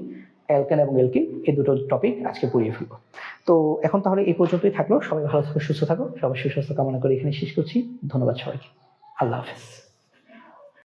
অ্যালকেন এবং অ্যালকিন এই দুটো টপিক আজকে পড়িয়ে ফেলবো। তো এখন তাহলে এই পর্যন্তই থাকলো, সবাই ভালো থাকো, সুস্থ থাকো, সবাই সুস্বাস্থ্য কামনা করে এখানে শেষ করছি। ধন্যবাদ সবাইকে, আল্লাহ হাফেজ।